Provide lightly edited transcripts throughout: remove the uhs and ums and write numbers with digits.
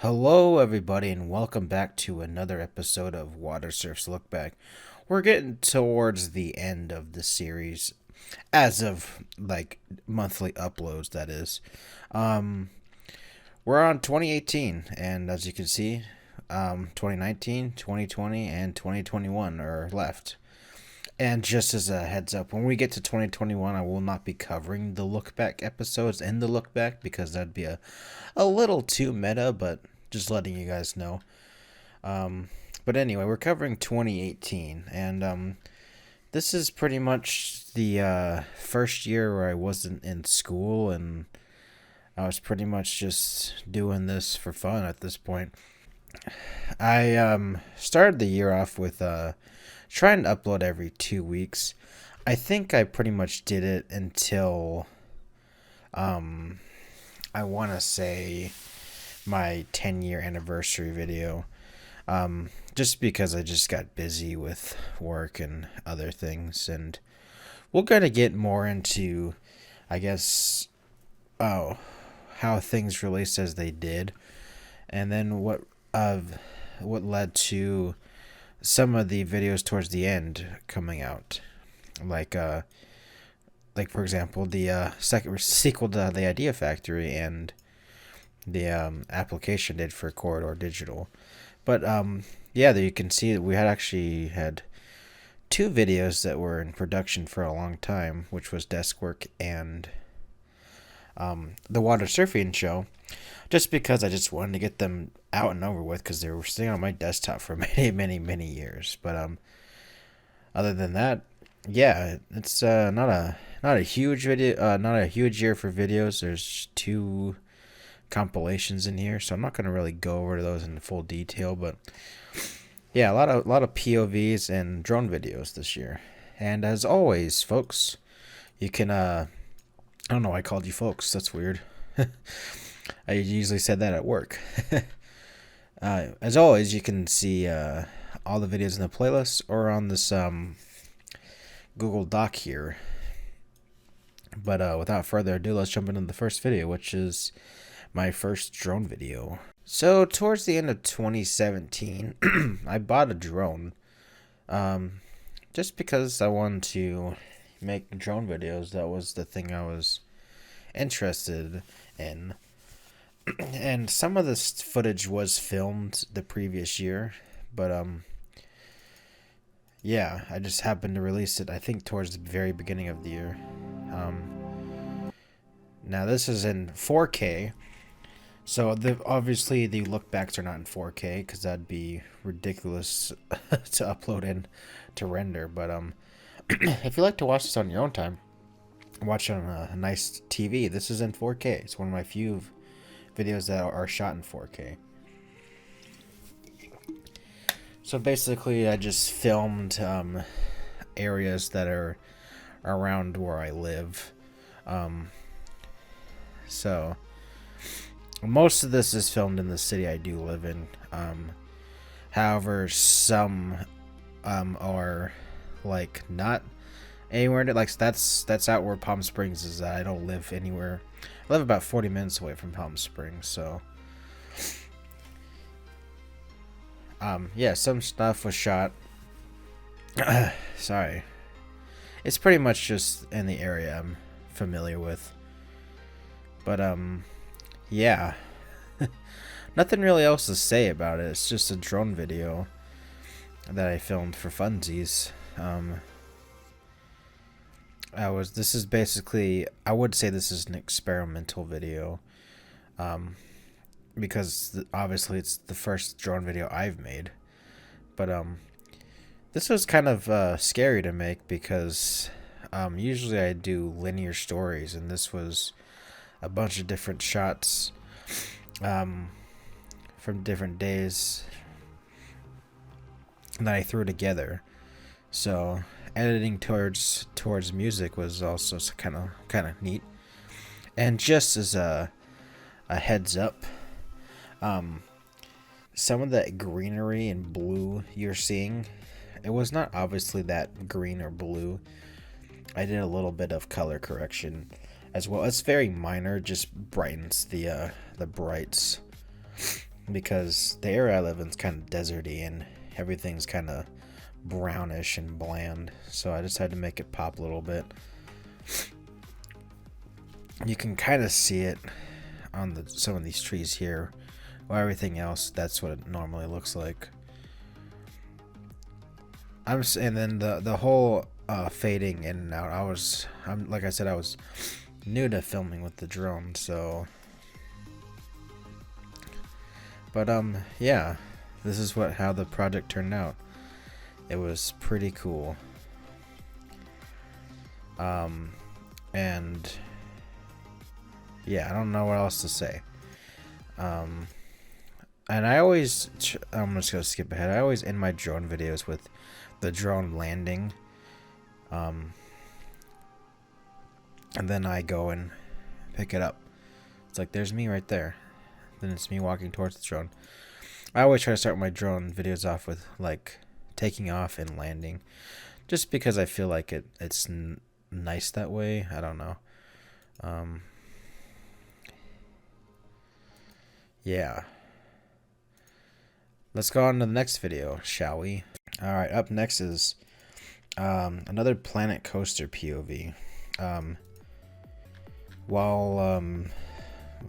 Hello, everybody, and welcome back to another episode of Watersurf's Lookback. We're getting towards the end of the series, as of monthly uploads. That is, um, we're on 2018, and as you can see, 2019, 2020, and 2021 are left. And just as a heads up, when we get to 2021, I will not be covering the look back episodes in the look back because that'd be a little too meta, but just letting you guys know. But anyway, we're covering 2018, and this is pretty much the first year where I wasn't in school, and I was pretty much just doing this for fun at this point. I started the year off with trying to upload every 2 weeks. I think I pretty much did it until I want to say my 10-year anniversary video. Just because I just got busy with work and other things, and we're gonna get more into, I guess, how things released as they did, and then what led to some of the videos towards the end coming out, like for example the second sequel to the Idea Factory and the application did for Corridor Digital. But yeah, there you can see that we had two videos that were in production for a long time, which was Desk Work and the Watersurfian Show, just because I just wanted to get them out and over with because they were sitting on my desktop for many years. But other than that, yeah, it's not a huge video, not a huge year for videos. There's two compilations in here, so I'm not going to really go over those in full detail, but yeah, a lot of POVs and drone videos this year. And as always, folks, you can I don't know why I called you folks. That's weird. I usually said that at work. As always, you can see all the videos in the playlist or on this Google Doc here. But without further ado, let's jump into the first video, which is my first drone video. So towards the end of 2017, I bought a drone, just because I wanted to make drone videos. That was the thing I was interested in. And some of this footage was filmed the previous year, but yeah, I just happened to release it, I think, towards the very beginning of the year. Now this is in 4K. So obviously the lookbacks are not in 4K because that'd be ridiculous to upload and to render. But if you like to watch this on your own time, watch it on a nice TV, this is in 4K. It's one of my few videos that are shot in 4K. So basically, I just filmed areas that are around where I live. So most of this is filmed in the city I do live in. However, some are like not anywhere. Like that's out where Palm Springs is. I don't live anywhere. I live about 40 minutes away from Palm Springs. So yeah, some stuff was shot. Sorry, it's pretty much just in the area I'm familiar with. But yeah, nothing really else to say about it. It's just a drone video that I filmed for funsies. This is basically, I would say this is an experimental video, because obviously it's the first drone video I've made. But this was kind of scary to make because usually I do linear stories, and this was a bunch of different shots from different days that I threw together. So editing towards music was also kind of neat. And just as a heads up, some of that greenery and blue you're seeing, it was not obviously that green or blue. I did a little bit of color correction as well. It's very minor, just brightens the brights. because the area I live in is kind of deserty and everything's kind of brownish and bland, so I decided to make it pop a little bit. You can kind of see it on some of these trees here. While everything else, that's what it normally looks like. And then the whole fading in and out. Like I said, I was new to filming with the drone, so. But yeah, this is how the project turned out. It was pretty cool. And yeah, I don't know what else to say. And I'm just gonna skip ahead. I always end my drone videos with the drone landing. And then I go and pick it up. It's like, there's me right there. Then it's me walking towards the drone. I always try to start my drone videos off with like taking off and landing, just because I feel like it's nice that way. I don't know. Yeah. Let's go on to the next video, shall we? Alright, up next is another Planet Coaster POV. I'm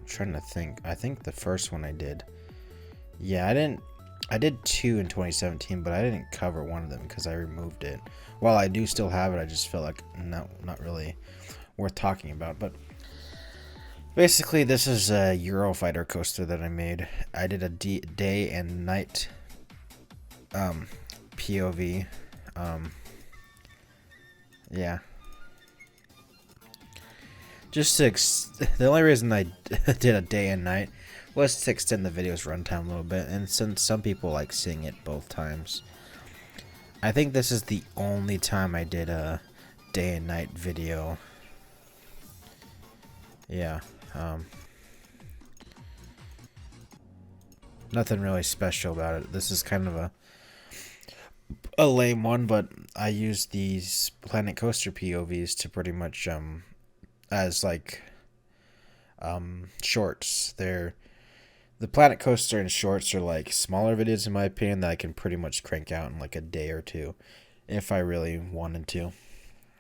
trying to think. I think the first one I did. Yeah, I did 2 in 2017, but I didn't cover one of them because I removed it. While I do still have it, I just feel like not really worth talking about. But basically, this is a Eurofighter coaster that I made. I did a day and night POV. Yeah. The only reason I did a day and night was to extend the video's runtime a little bit, and since some people like seeing it both times. I think this is the only time I did a day and night video. Yeah. Nothing really special about it. This is kind of a lame one, but I use these Planet Coaster POVs to pretty much as like shorts. The Planet Coaster and shorts are like smaller videos in my opinion that I can pretty much crank out in like a day or two if I really wanted to.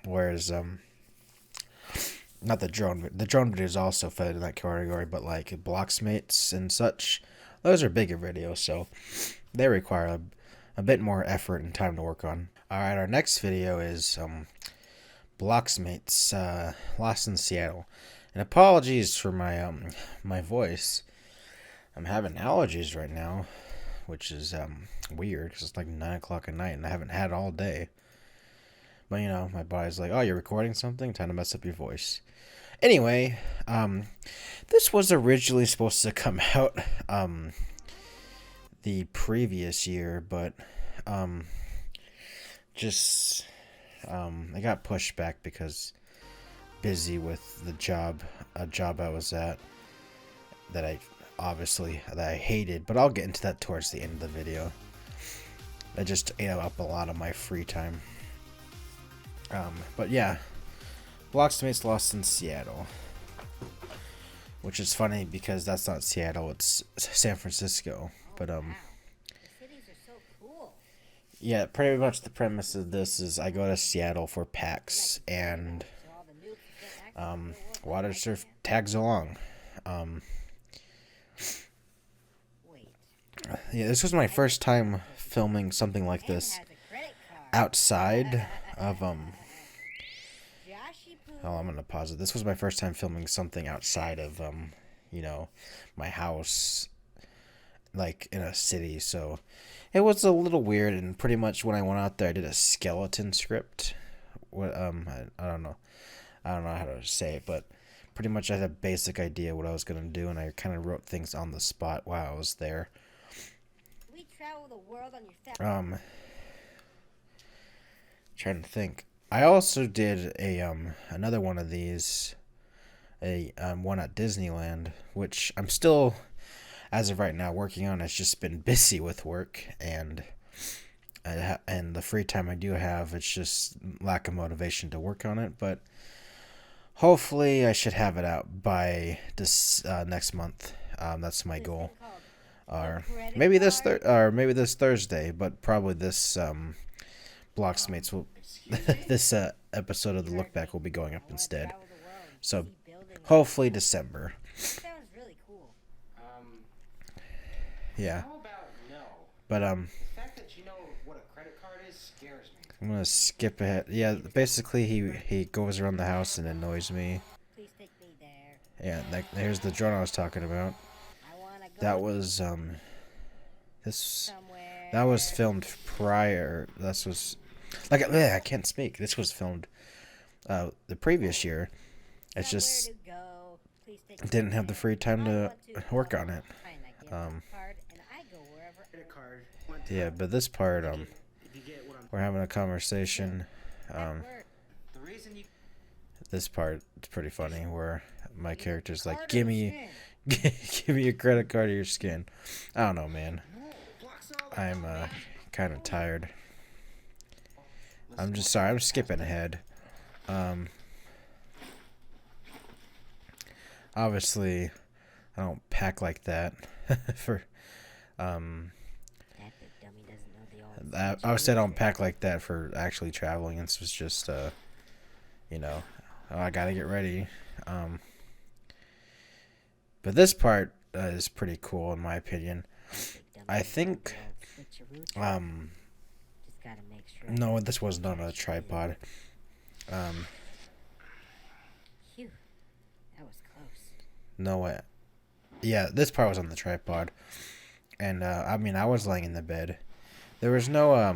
Whereas not the drone videos also fit in that category, but like BLOXMates and such, those are bigger videos, so they require a bit more effort and time to work on. Alright, our next video is BLOXMates, Lost in Seattle. And apologies for my my voice. I'm having allergies right now, which is weird because it's like 9 o'clock at night and I haven't had it all day. But you know, my body's like, oh, you're recording something? Time to mess up your voice. Anyway, this was originally supposed to come out the previous year, but it got pushed back because busy with a job I was at that I hated, but I'll get into that towards the end of the video. I just ate up a lot of my free time. But yeah, BLOXMates Lost in Seattle, which is funny because that's not Seattle, it's San Francisco. But cities are so cool. Yeah, pretty much the premise of this is I go to Seattle for PAX and Watersurf tags along. Yeah, this was my first time filming something like this outside of hold on, I'm gonna pause it. This was my first time filming something outside of you know, my house, like in a city, so it was a little weird. And pretty much when I went out there, I did a skeleton script. What I don't know how to say it, but pretty much I had a basic idea what I was gonna do, and I kind of wrote things on the spot while I was there. We travel the world on your Trying to think. I also did a another one of these, one at Disneyland, which I'm still, as of right now, working on. It's just been busy with work and the free time I do have, it's just lack of motivation to work on it. But hopefully I should have it out by this next month. That's my goal. or maybe this Thursday, but probably this BLOXMates will this episode of the Lookback will be going up instead. So hopefully December. Sounds really cool. Yeah. But The fact that you know what a credit card is scares me. I'm gonna skip ahead. Yeah, basically he goes around the house and annoys me. Please take me there. Yeah, here's the drone I was talking about. I wanna go That was this somewhere. that was filmed prior. This was like I can't speak. This was filmed the previous year. It's just Somewhere to go. Please take me didn't have the there. free time I to want to work go. on it. Fine, I get my card and I go wherever. Credit card. One time. Yeah, but this part If you get what I'm. we're having a conversation. That worked. The reason you. This part is pretty funny where my character's like, Card "Give or me, skin? give me your credit card or your skin." I don't know, man. Blocks all I'm kind of tired. I'm just sorry. I'm skipping ahead. Obviously, I don't pack like that for. That big dummy doesn't know the old Obviously, I don't pack like that for actually traveling. This was just, you know, oh, I gotta get ready. But this part is pretty cool in my opinion. I think, Just gotta make sure. no, this was not on a tripod. Phew. That was close. No way. Yeah, this part was on the tripod. And, I mean, I was laying in the bed. There was no,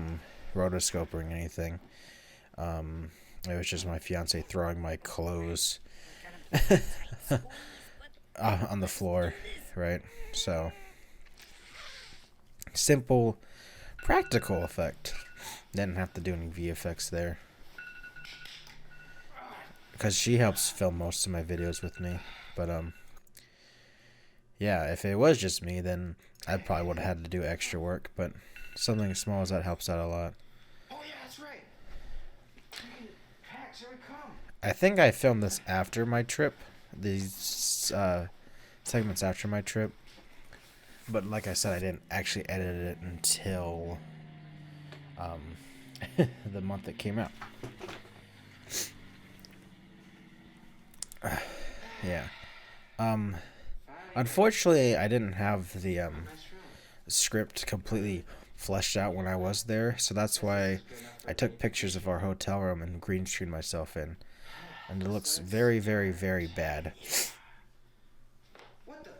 rotoscope or anything. It was just my fiance throwing my clothes on the floor, right? So, simple, practical effect. Didn't have to do any VFX there. Because she helps film most of my videos with me. But, yeah, if it was just me, then I probably would have had to do extra work. But something as small as that helps out a lot. Oh yeah, that's right. Packs, here we come. I think I filmed this after my trip. These segments after my trip. But like I said, I didn't actually edit it until the month it came out. Yeah. Unfortunately, I didn't have the script completely fleshed out when I was there, so that's why I took pictures of our hotel room and green screened myself in, and it looks very, very, very bad. What the?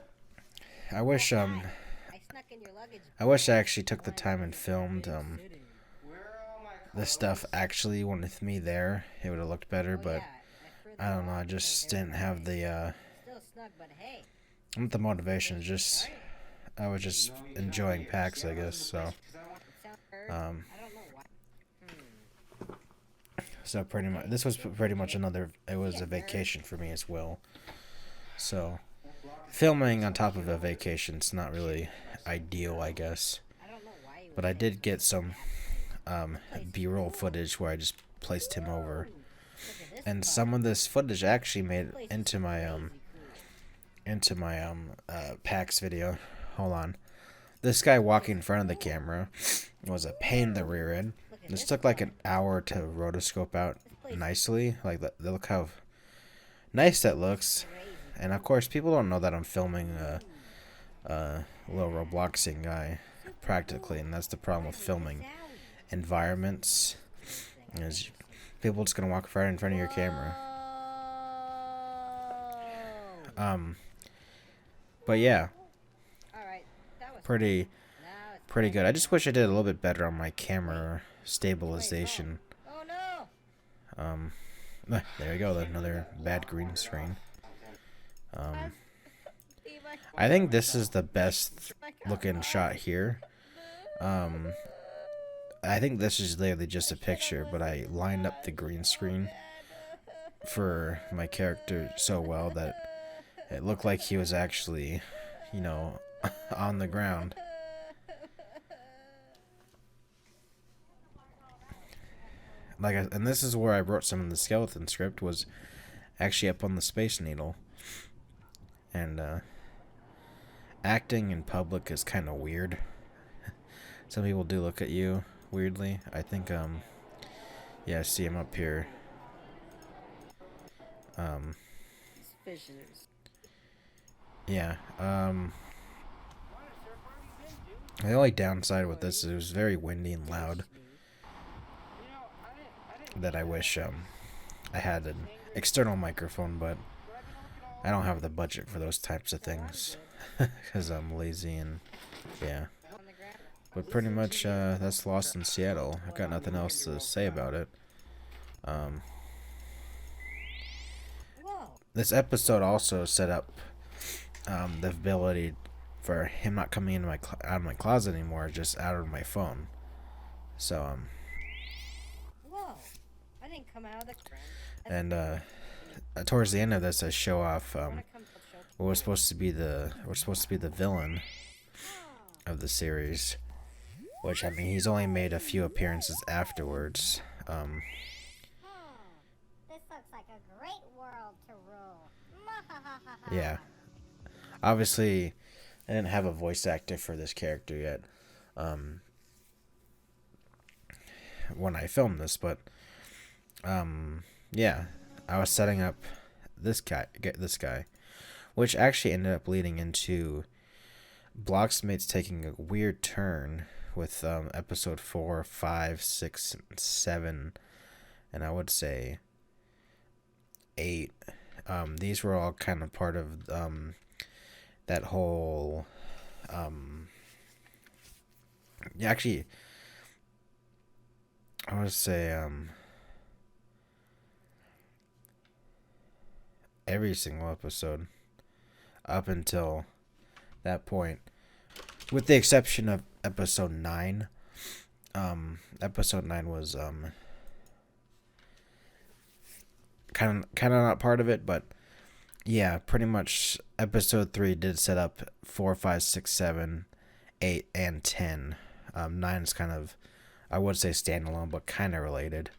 I wish I snuck in your luggage. I actually took the time and filmed Where are all my this stuff actually with me there. It would have looked better, but I don't know. I just didn't have the Still snug, but hey. not the motivation. Just I was just enjoying PAX, I guess. So It sounds I don't know why. so pretty much this was pretty much another. It was a vacation for me as well. So filming on top of a vacation's not really ideal, I guess. I don't know why you But I did get some B-roll footage where I just placed him over, and some of this footage actually made it into my PAX video. Hold on, this guy walking in front of the camera was a pain in the rear end. This took like an hour to rotoscope out nicely. Like look how nice that looks. And of course, people don't know that I'm filming a little Robloxing guy practically, and that's the problem with filming environments. Is people just gonna walk right in front of your camera. But yeah, Alright, that was pretty now it's good. I just wish I did a little bit better on my camera stabilization. Oh no! There you go, another bad green screen. Be my I think this is the best looking shot here. I think this is literally just a picture, but I lined up the green screen for my character so well that it looked like he was actually, you know, on the ground. And this is where I wrote some of the skeleton script, was actually up on the Space Needle. And acting in public is kind of weird. Some people do look at you weirdly. I think, yeah, see him up here. Yeah, the only downside with this is it was very windy and loud. That I wish, I had an external microphone, but I don't have the budget for those types of things. Because I'm lazy and, yeah. But pretty much, that's Lost in Seattle. I've got nothing else to say about it. This episode also set up the ability for him not coming into out of my closet anymore, just out of my phone. So Whoa! I didn't come out of the. And towards the end of this, I show off what was supposed to be the villain of the series, which I mean he's only made a few appearances afterwards. This looks like a great world to rule. Yeah. Obviously, I didn't have a voice actor for this character yet when I filmed this, but yeah, I was setting up this guy, which actually ended up leading into BLOXMates taking a weird turn with episode 4, 5, 6, and 7, and I would say 8. These were all kind of part of that whole yeah, actually I would say every single episode up until that point, with the exception of episode 9. Episode 9 was kind of not part of it, but yeah, pretty much episode 3 did set up 4, 5, 6, 7, 8, and 10. 9 is kind of, I would say standalone, but kind of related.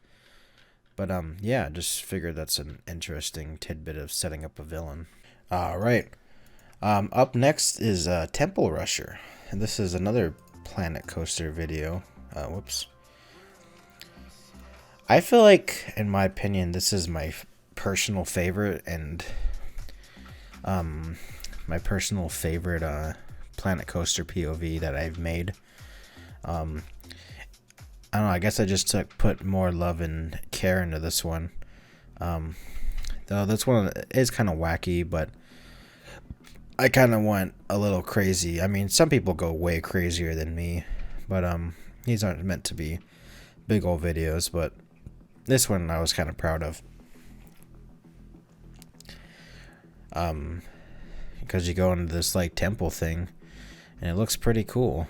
But yeah, just figured that's an interesting tidbit of setting up a villain. Alright. Up next is Temple Rusher. And this is another Planet Coaster video. Whoops. I feel like, in my opinion, this is my personal favorite, and my personal favorite Planet Coaster POV that I've made. I don't know, I guess I just put more love and care into this one. Though this one is kind of wacky, but I kind of went a little crazy. I mean, some people go way crazier than me, but these aren't meant to be big old videos, but this one I was kind of proud of. Because you go into this like temple thing, and it looks pretty cool.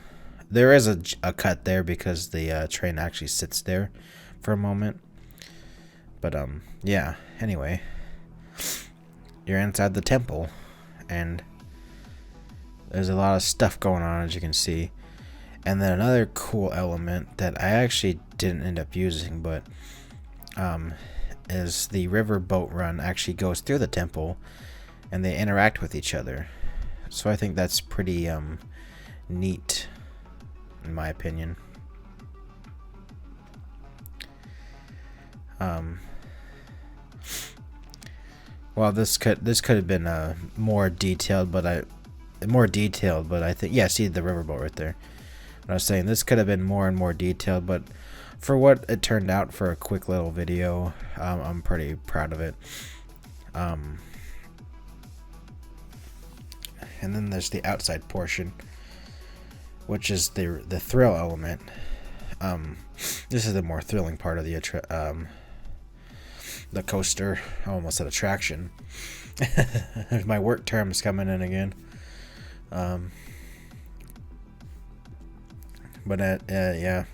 There is a cut there because the train actually sits there for a moment. But yeah, anyway, you're inside the temple, and there's a lot of stuff going on, as you can see. And then another cool element that I actually didn't end up using, but is the river boat run actually goes through the temple, and they interact with each other. So I think that's pretty neat, in my opinion. Well, this could have been more detailed, but I think, yeah, see the riverboat right there. What I was saying, this could have been more and more detailed, but for what it turned out for a quick little video, I'm pretty proud of it. And then there's the outside portion, which is the thrill element. This is the more thrilling part of the coaster. I almost said attraction. My work term is coming in again. But yeah,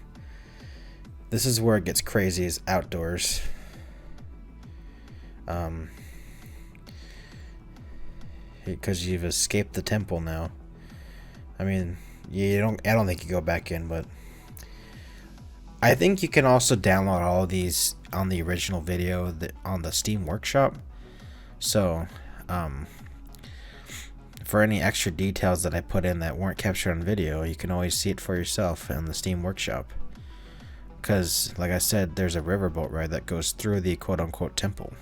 this is where it gets crazy, is outdoors. Because you've escaped the temple now. I mean, I don't think you go back in, but I think you can also download all of these on the original video on the Steam Workshop. So for any extra details that I put in that weren't captured on video, you can always see it for yourself in the Steam Workshop. Because, like I said, there's a riverboat ride that goes through the quote-unquote temple.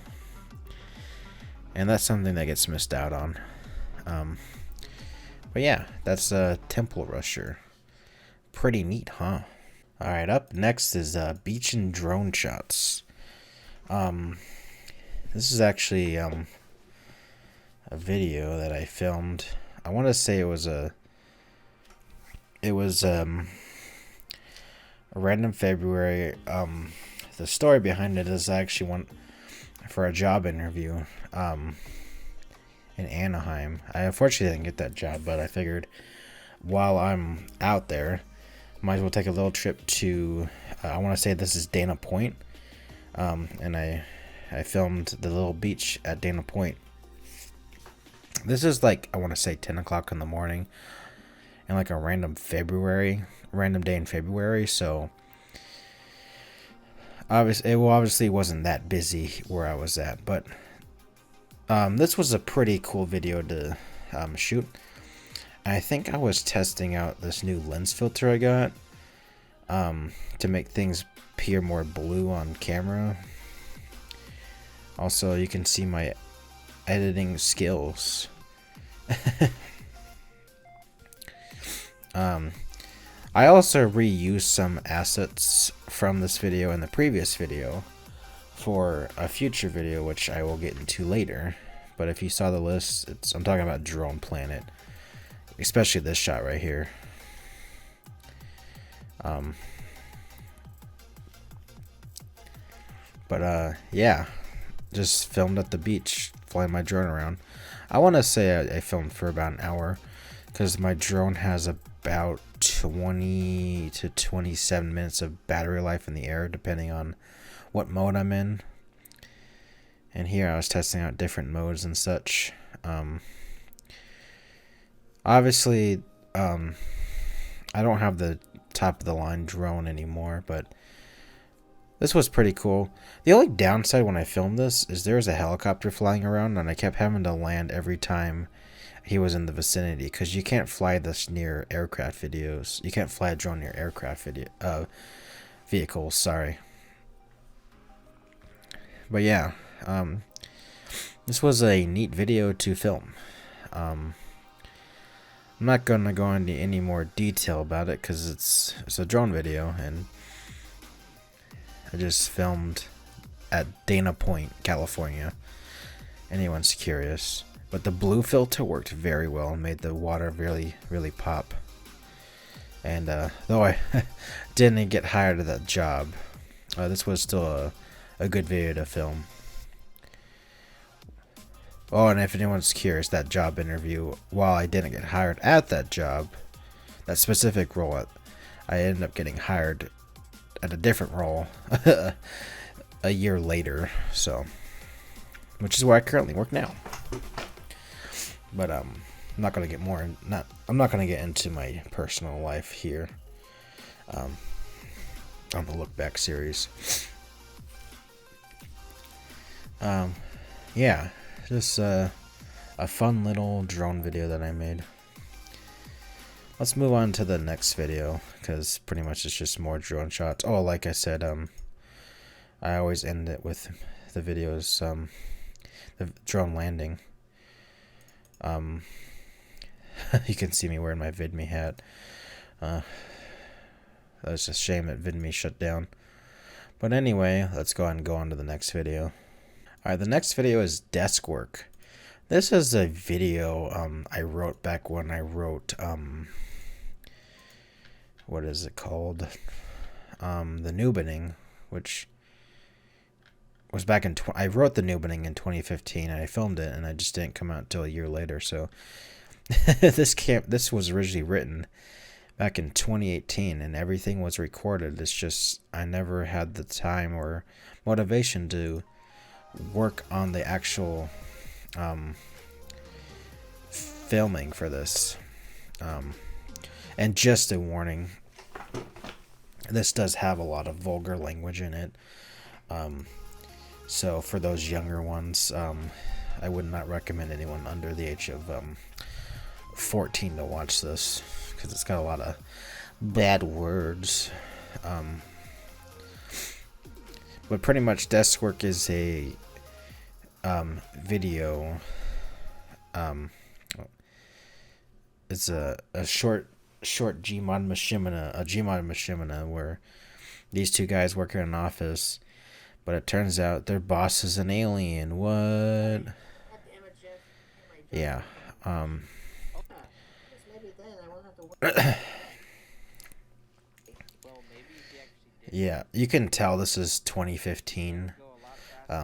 And that's something that gets missed out on. But yeah, that's a Temple Rusher. Pretty neat, huh? Alright, up next is beach and drone shots. This is actually a video that I filmed. I want to say it was a random February. The story behind it is I actually went for a job interview in Anaheim. I unfortunately didn't get that job, but I figured while I'm out there, might as well take a little trip to I want to say this is Dana Point, and I filmed the little beach at Dana Point. This is like, I want to say 10 o'clock in the morning and like a random day in February, so obviously wasn't that busy where I was at, but this was a pretty cool video to shoot. I think I was testing out this new lens filter I got to make things appear more blue on camera. Also, you can see my editing skills. I also reused some assets from this video and the previous video for a future video, which I will get into later. But if you saw the list, I'm talking about Drone Planet, especially this shot right here. Yeah, just filmed at the beach, flying my drone around. I want to say I filmed for about an hour, because my drone has about 20 to 27 minutes of battery life in the air, depending on what mode I'm in. And here I was testing out different modes and such. Obviously, I don't have the top of the line drone anymore, but this was pretty cool. The only downside when I filmed this is there was a helicopter flying around, and I kept having to land every time he was in the vicinity, because you can't fly this near aircraft videos. You can't fly a drone near aircraft vehicles, sorry. But yeah, this was a neat video to film. I'm not gonna go into any more detail about it because it's a drone video, and I just filmed at Dana Point, California. Anyone's curious. But the blue filter worked very well and made the water really, really pop. And though I didn't get hired at that job, this was still a good video to film. Oh, and if anyone's curious, that job interview, while I didn't get hired at that job, that specific role, I ended up getting hired at a different role a year later, so, which is where I currently work now. But I'm not gonna get into my personal life here on the Lookback series. Yeah, just a fun little drone video that I made. Let's move on to the next video, because pretty much it's just more drone shots. Oh, like I said, I always end it with the videos, the drone landing. You can see me wearing my VidMe hat. That's a shame that VidMe shut down. But anyway, let's go ahead and go on to the next video. Alright, the next video is desk work. This is a video I wrote back when I wrote, what is it called? The Noobening, which was back in, I wrote the Noobening in 2015, and I filmed it, and I just didn't come out until a year later, so this was originally written back in 2018, and everything was recorded. It's just I never had the time or motivation to work on the actual filming for this. And just a warning, this does have a lot of vulgar language in it. So for those younger ones, I would not recommend anyone under the age of 14 to watch this because it's got a lot of bad words. But pretty much desk work is a video. It's a short Gmod Machinima where these two guys work in an office, but it turns out their boss is an alien. What? Yeah. Yeah, you can tell this is 2015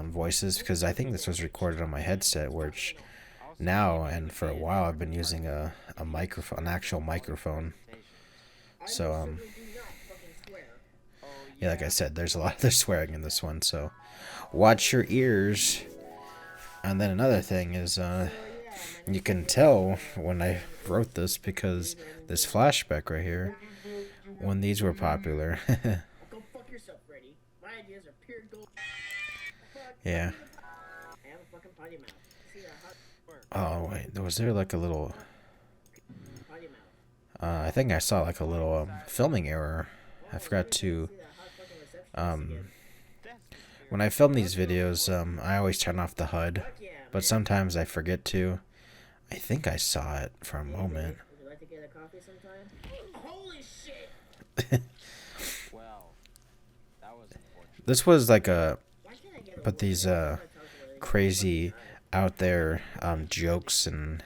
voices because I think this was recorded on my headset, which now and for a while I've been using a microphone, an actual microphone. So yeah, like I said, there's a lot of swearing in this one, so watch your ears. And then another thing is you can tell when I wrote this because this flashback right here, when these were popular. Yeah. Oh wait, was there like a little I think I saw like a little filming error. I forgot to when I film these videos, I always turn off the HUD, but sometimes I forget to. I think I saw it for a moment. Would you like to get a coffee sometime? Holy shit! Well, that was unfortunate. This was like but these crazy out there jokes and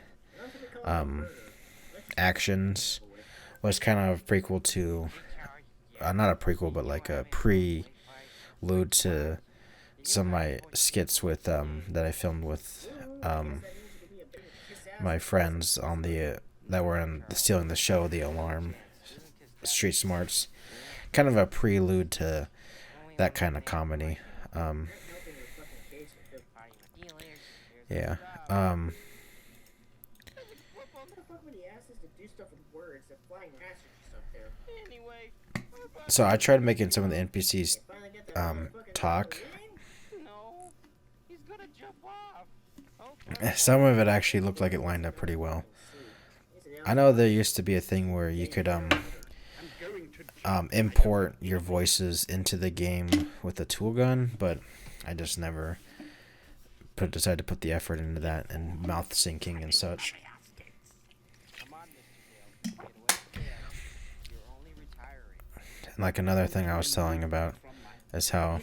actions was kind of a prequel to not a prequel but like a prelude to some of my skits with that I filmed with my friends on the that were in stealing the show, the alarm, street smarts, kind of a prelude to that kind of comedy. Yeah. So I tried making some of the NPCs talk. Some of it actually looked like it lined up pretty well. I know there used to be a thing where you could import your voices into the game with a tool gun, but I just never decided to put the effort into that and mouth syncing and such. And like another thing I was telling about is how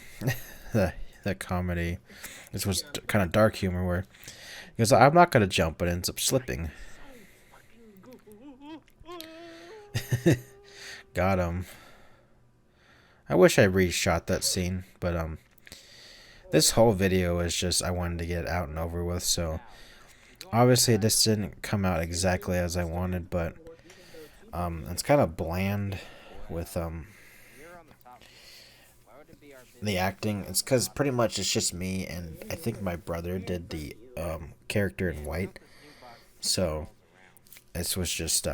the comedy, this was kind of dark humor where because I'm not gonna jump, but it ends up slipping. Got him. I wish I reshot that scene, but this whole video is just I wanted to get it out and over with. So obviously this didn't come out exactly as I wanted, but it's kind of bland with the acting. It's because pretty much it's just me, and I think my brother did the character in white, so this was just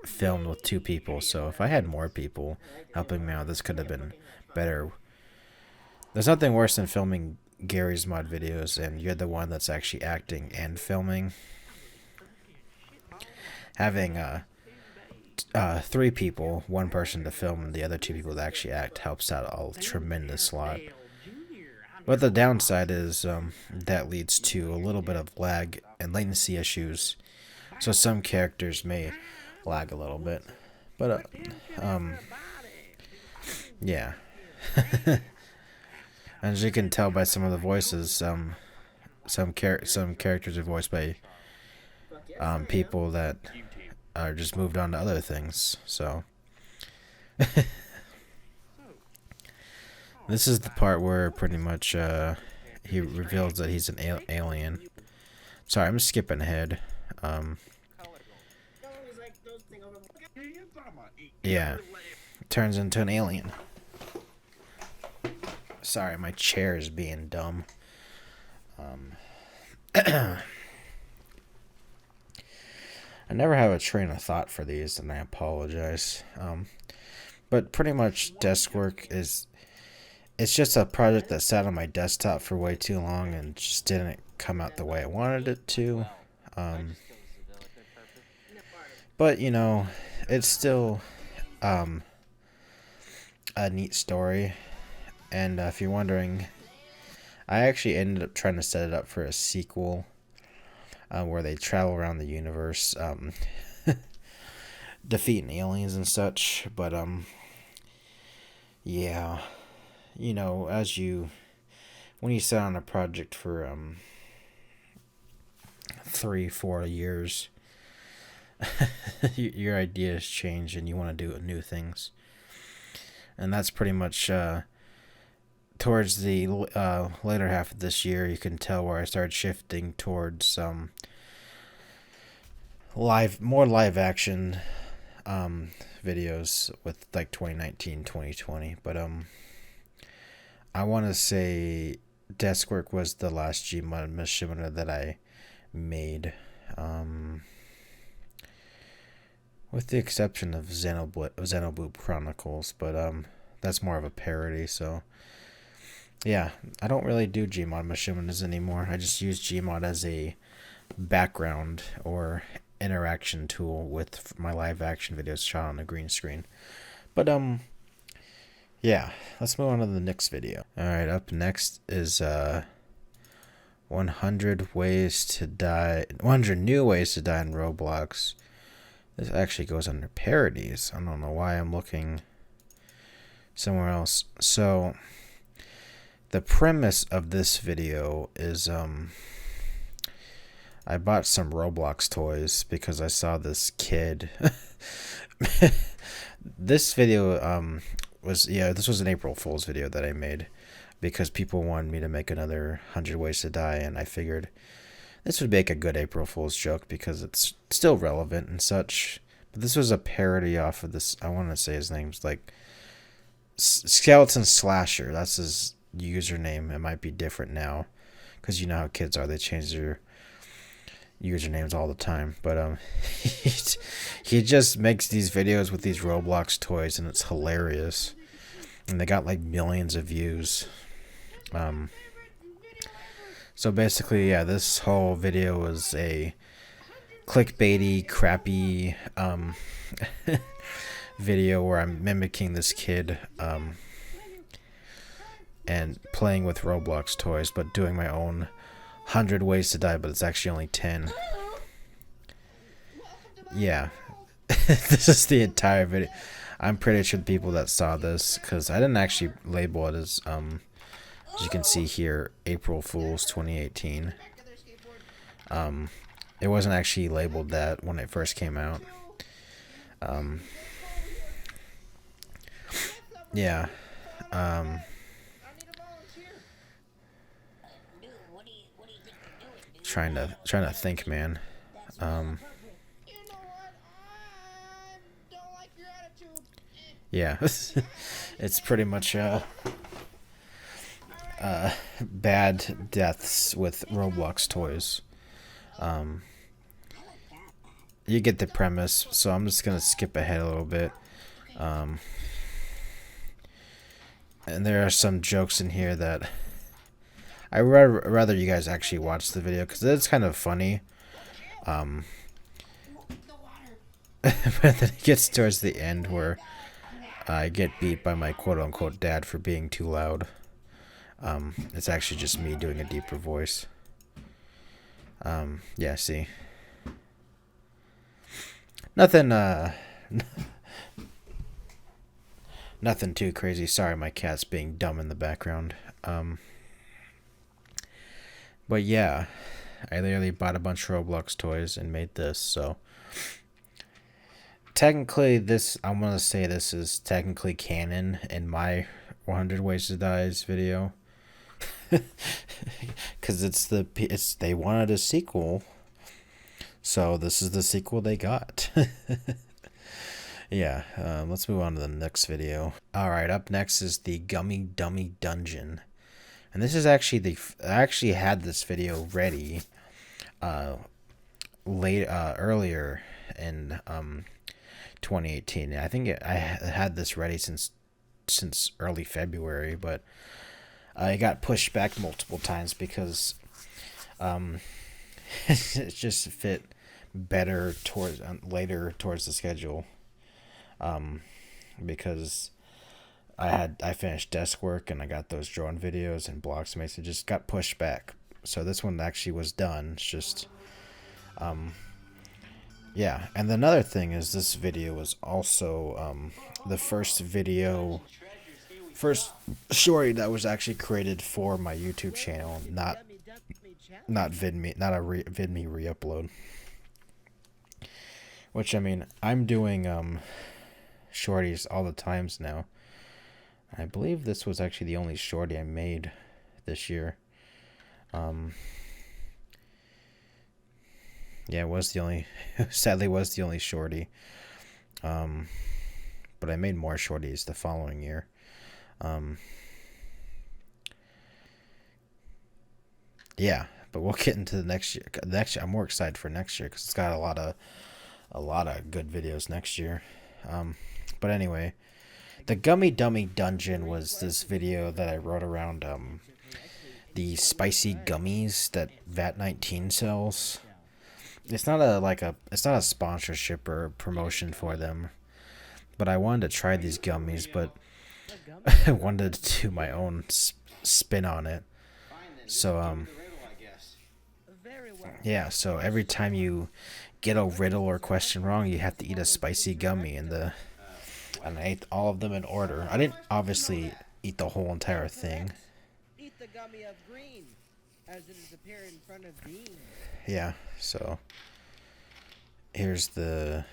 filmed with 2 people. So if I had more people helping me out, this could have been better. There's nothing worse than filming Gary's mod videos and you're the one that's actually acting and filming. Having 3 people, 1 person to film and the other 2 people to actually act helps out a tremendous lot. But the downside is that leads to a little bit of lag and latency issues. So some characters may lag a little bit. But yeah. As you can tell by some of the voices, some characters are voiced by people that are just moved on to other things. So this is the part where pretty much he reveals that he's an alien. Sorry, I'm skipping ahead. Yeah, turns into an alien. Sorry, my chair is being dumb. I never have a train of thought for these, and I apologize. But pretty much desk work it's just a project that sat on my desktop for way too long and just didn't come out the way I wanted it to. But, you know, it's still a neat story. And if you're wondering, I actually ended up trying to set it up for a sequel where they travel around the universe, defeating aliens and such. But, yeah, you know, when you set on a project for 3-4 years, your ideas change and you want to do new things. And that's pretty much towards the later half of this year, you can tell where I started shifting towards more live action videos with like 2019, 2020. But I want to say Desk Work was the last Gmod Machinima that I made, with the exception of Xenoblade Chronicles, but that's more of a parody. So yeah, I don't really do Gmod Machinimas anymore. I just use Gmod as a background or interaction tool with my live action videos shot on a green screen. But yeah, let's move on to the next video. Alright, up next is 100 new ways to die in Roblox. This actually goes under parodies. I don't know why I'm looking somewhere else. So the premise of this video is I bought some Roblox toys because I saw this kid. This video this was an April Fool's video that I made because people wanted me to make another 100 Ways to Die, and I figured this would make a good April Fool's joke because it's still relevant and such. But this was a parody off of this. I want to say his name's like Skeleton Slasher. That's his username. It might be different now because you know how kids are. They change their usernames all the time. But he just makes these videos with these Roblox toys, and it's hilarious. And they got like millions of views. So basically, yeah, this whole video was a clickbaity, crappy video where I'm mimicking this kid and playing with Roblox toys, but doing my own 100 Ways to Die, but it's actually only 10. Yeah, this is the entire video. I'm pretty sure the people that saw this, because I didn't actually label it as you can see here, April Fool's 2018. It wasn't actually labeled that when it first came out. Yeah. Trying to think, man. Yeah, it's pretty much bad deaths with Roblox toys. You get the premise, so I'm just gonna skip ahead a little bit. And there are some jokes in here that I rather you guys actually watch the video because it's kind of funny. But then it gets towards the end where I get beat by my quote-unquote dad for being too loud. It's actually just me doing a deeper voice. Yeah, see. Nothing, nothing too crazy. Sorry, my cat's being dumb in the background. But yeah, I literally bought a bunch of Roblox toys and made this, so technically I'm going to say this is technically canon in my 100 Ways to Die's video. Because they wanted a sequel, so this is the sequel they got. Yeah, let's move on to the next video. Alright, up next is the Gummy Dummy Dungeon. And this is actually I actually had this video ready earlier in 2018. I think I had this ready since early February, but it got pushed back multiple times because it just fit better towards later towards the schedule, because I finished desk work and I got those drone videos and BLOXMates. It just got pushed back. So this one actually was done. It's just, yeah. And another thing is this video was also the first shorty that was actually created for my YouTube channel, not VidMe, not a VidMe re-upload. Which, I mean, I'm doing shorties all the times now. I believe this was actually the only shorty I made this year. Yeah, it was the only, sadly was the only shorty. But I made more shorties the following year. Yeah, but we'll get into the next year. I'm more excited for next year because it's got a lot of good videos next year. But anyway, the Gummy Dummy Dungeon was this video that I wrote around the spicy gummies that VAT19 sells. It's not a sponsorship or promotion for them, but I wanted to try these gummies, but I wanted to do my own spin on it. So yeah, so every time you get a riddle or question wrong, you have to eat a spicy gummy, and I ate all of them in order. I didn't obviously eat the whole entire thing. Eat the gummy of green, as it is appear in front of beans. Yeah, so here's the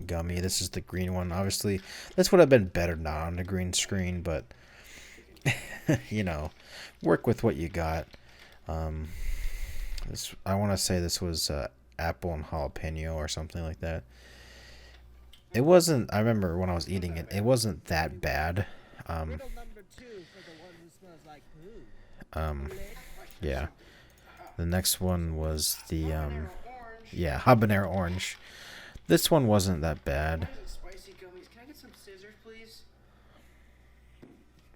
gummy. This is the green one. Obviously, this would have been better not on the green screen, but you know, work with what you got. I want to say this was apple and jalapeno or something like that. It wasn't. I remember when I was eating it, it wasn't that bad. Yeah. The next one was the yeah, habanero orange. This one wasn't that bad. Spicy gummies. Can I get some scissors, please?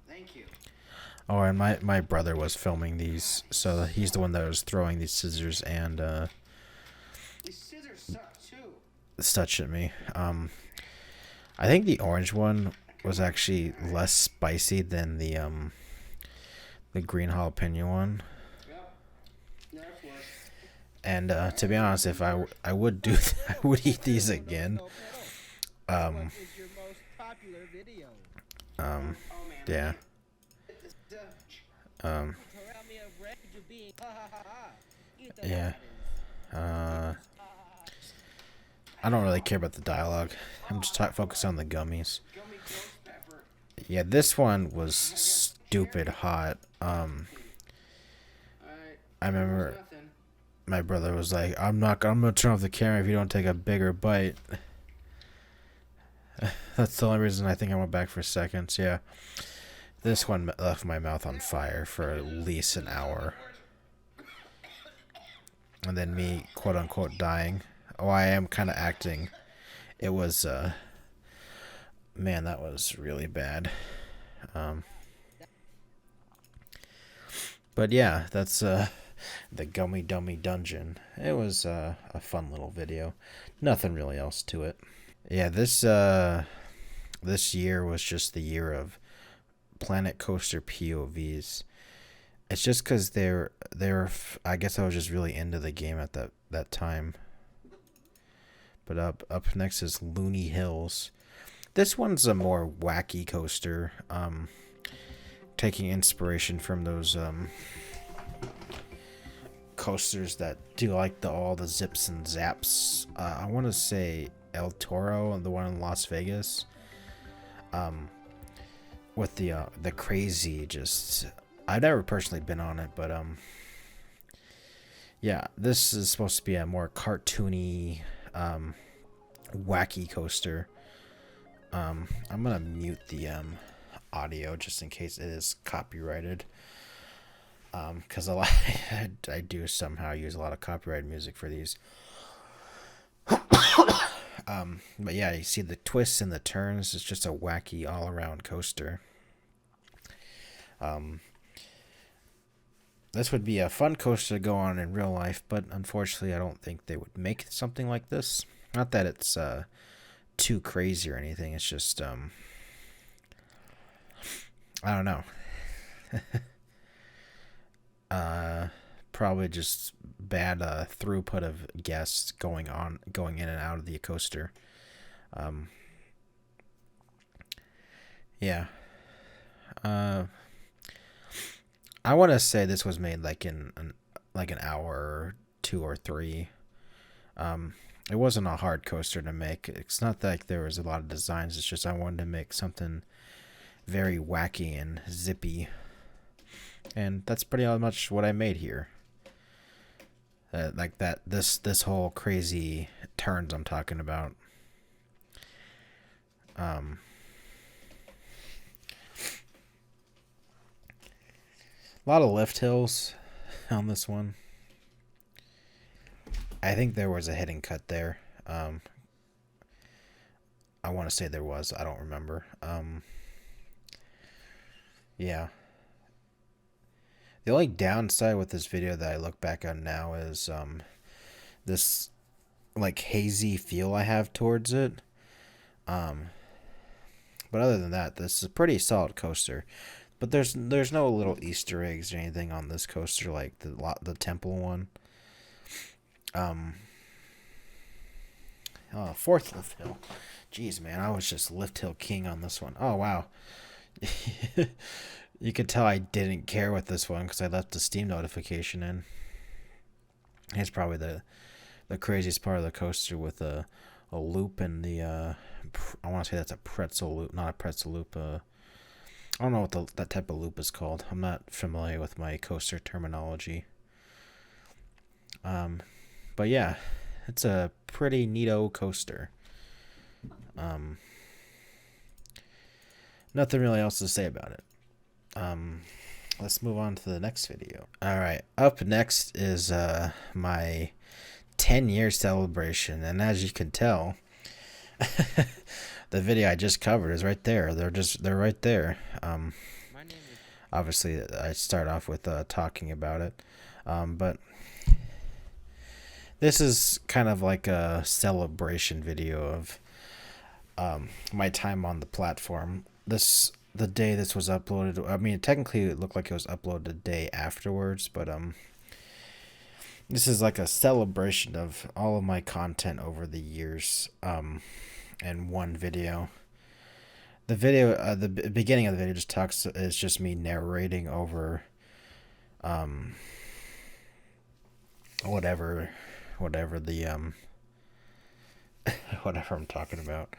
Thank you. Oh, and my brother was filming these, so he's the one that was throwing these scissors and These scissors suck too. such at me. I think the orange one was actually less spicy than the green jalapeno one. And to be honest, if I would do I would eat these again. Yeah. Yeah. I don't really care about the dialogue. I'm just focused on the gummies. Yeah, this one was stupid hot. I remember my brother was like, I'm gonna turn off the camera if you don't take a bigger bite. That's the only reason I think I went back for seconds. Yeah, this one left my mouth on fire for at least an hour, and then me quote unquote dying. Oh, I am kind of acting. It was man, that was really bad. But yeah, that's the Gummy Dummy Dungeon. It was a fun little video. Nothing really else to it. Yeah, this year was just the year of Planet Coaster POVs. It's just because they're I guess I was just really into the game at that time. But up next is Looney Hills. This one's a more wacky coaster, taking inspiration from those coasters that do like all the zips and zaps. I want to say El Toro and the one in Las Vegas, with the crazy, just I've never personally been on it, but yeah, this is supposed to be a more cartoony, wacky coaster. I'm gonna mute the audio just in case it is copyrighted, because I do somehow use a lot of copyrighted music for these. But yeah, you see the twists and the turns. It's just a wacky all-around coaster. this would be a fun coaster to go on in real life, but unfortunately I don't think they would make something like this. Not that it's too crazy or anything, it's just I don't know. Probably just bad throughput of guests going in and out of the coaster. Yeah. I want to say this was made like in an hour or 2 or 3. It wasn't a hard coaster to make. It's not like there was a lot of designs. It's just I wanted to make something very wacky and zippy, and that's pretty much what I made here. Like that. This whole crazy turns I'm talking about. A lot of lift hills on this one. I think there was a hidden cut there. I want to say there was. I don't remember. Yeah. The only downside with this video that I look back on now is this like hazy feel I have towards it. But other than that, this is a pretty solid coaster. But there's no little Easter eggs or anything on this coaster like the temple one. Fourth lift hill. Jeez, man, I was just lift hill king on this one. Oh wow. You could tell I didn't care with this one because I left the Steam notification in. It's probably the craziest part of the coaster with a loop and the I want to say that's a pretzel loop, not a pretzel loop. I don't know what that type of loop is called. I'm not familiar with my coaster terminology. But yeah, it's a pretty neato coaster. Nothing really else to say about it. Let's move on to the next video. Alright, up next is my 10-year celebration, and as you can tell, the video I just covered is right there. They're right there. Obviously I start off with talking about it, but this is kind of like a celebration video of my time on the platform. The day this was uploaded, I mean, technically it looked like it was uploaded the day afterwards, but this is like a celebration of all of my content over the years in one video. The video, the beginning of the video is just me narrating over whatever the whatever I'm talking about.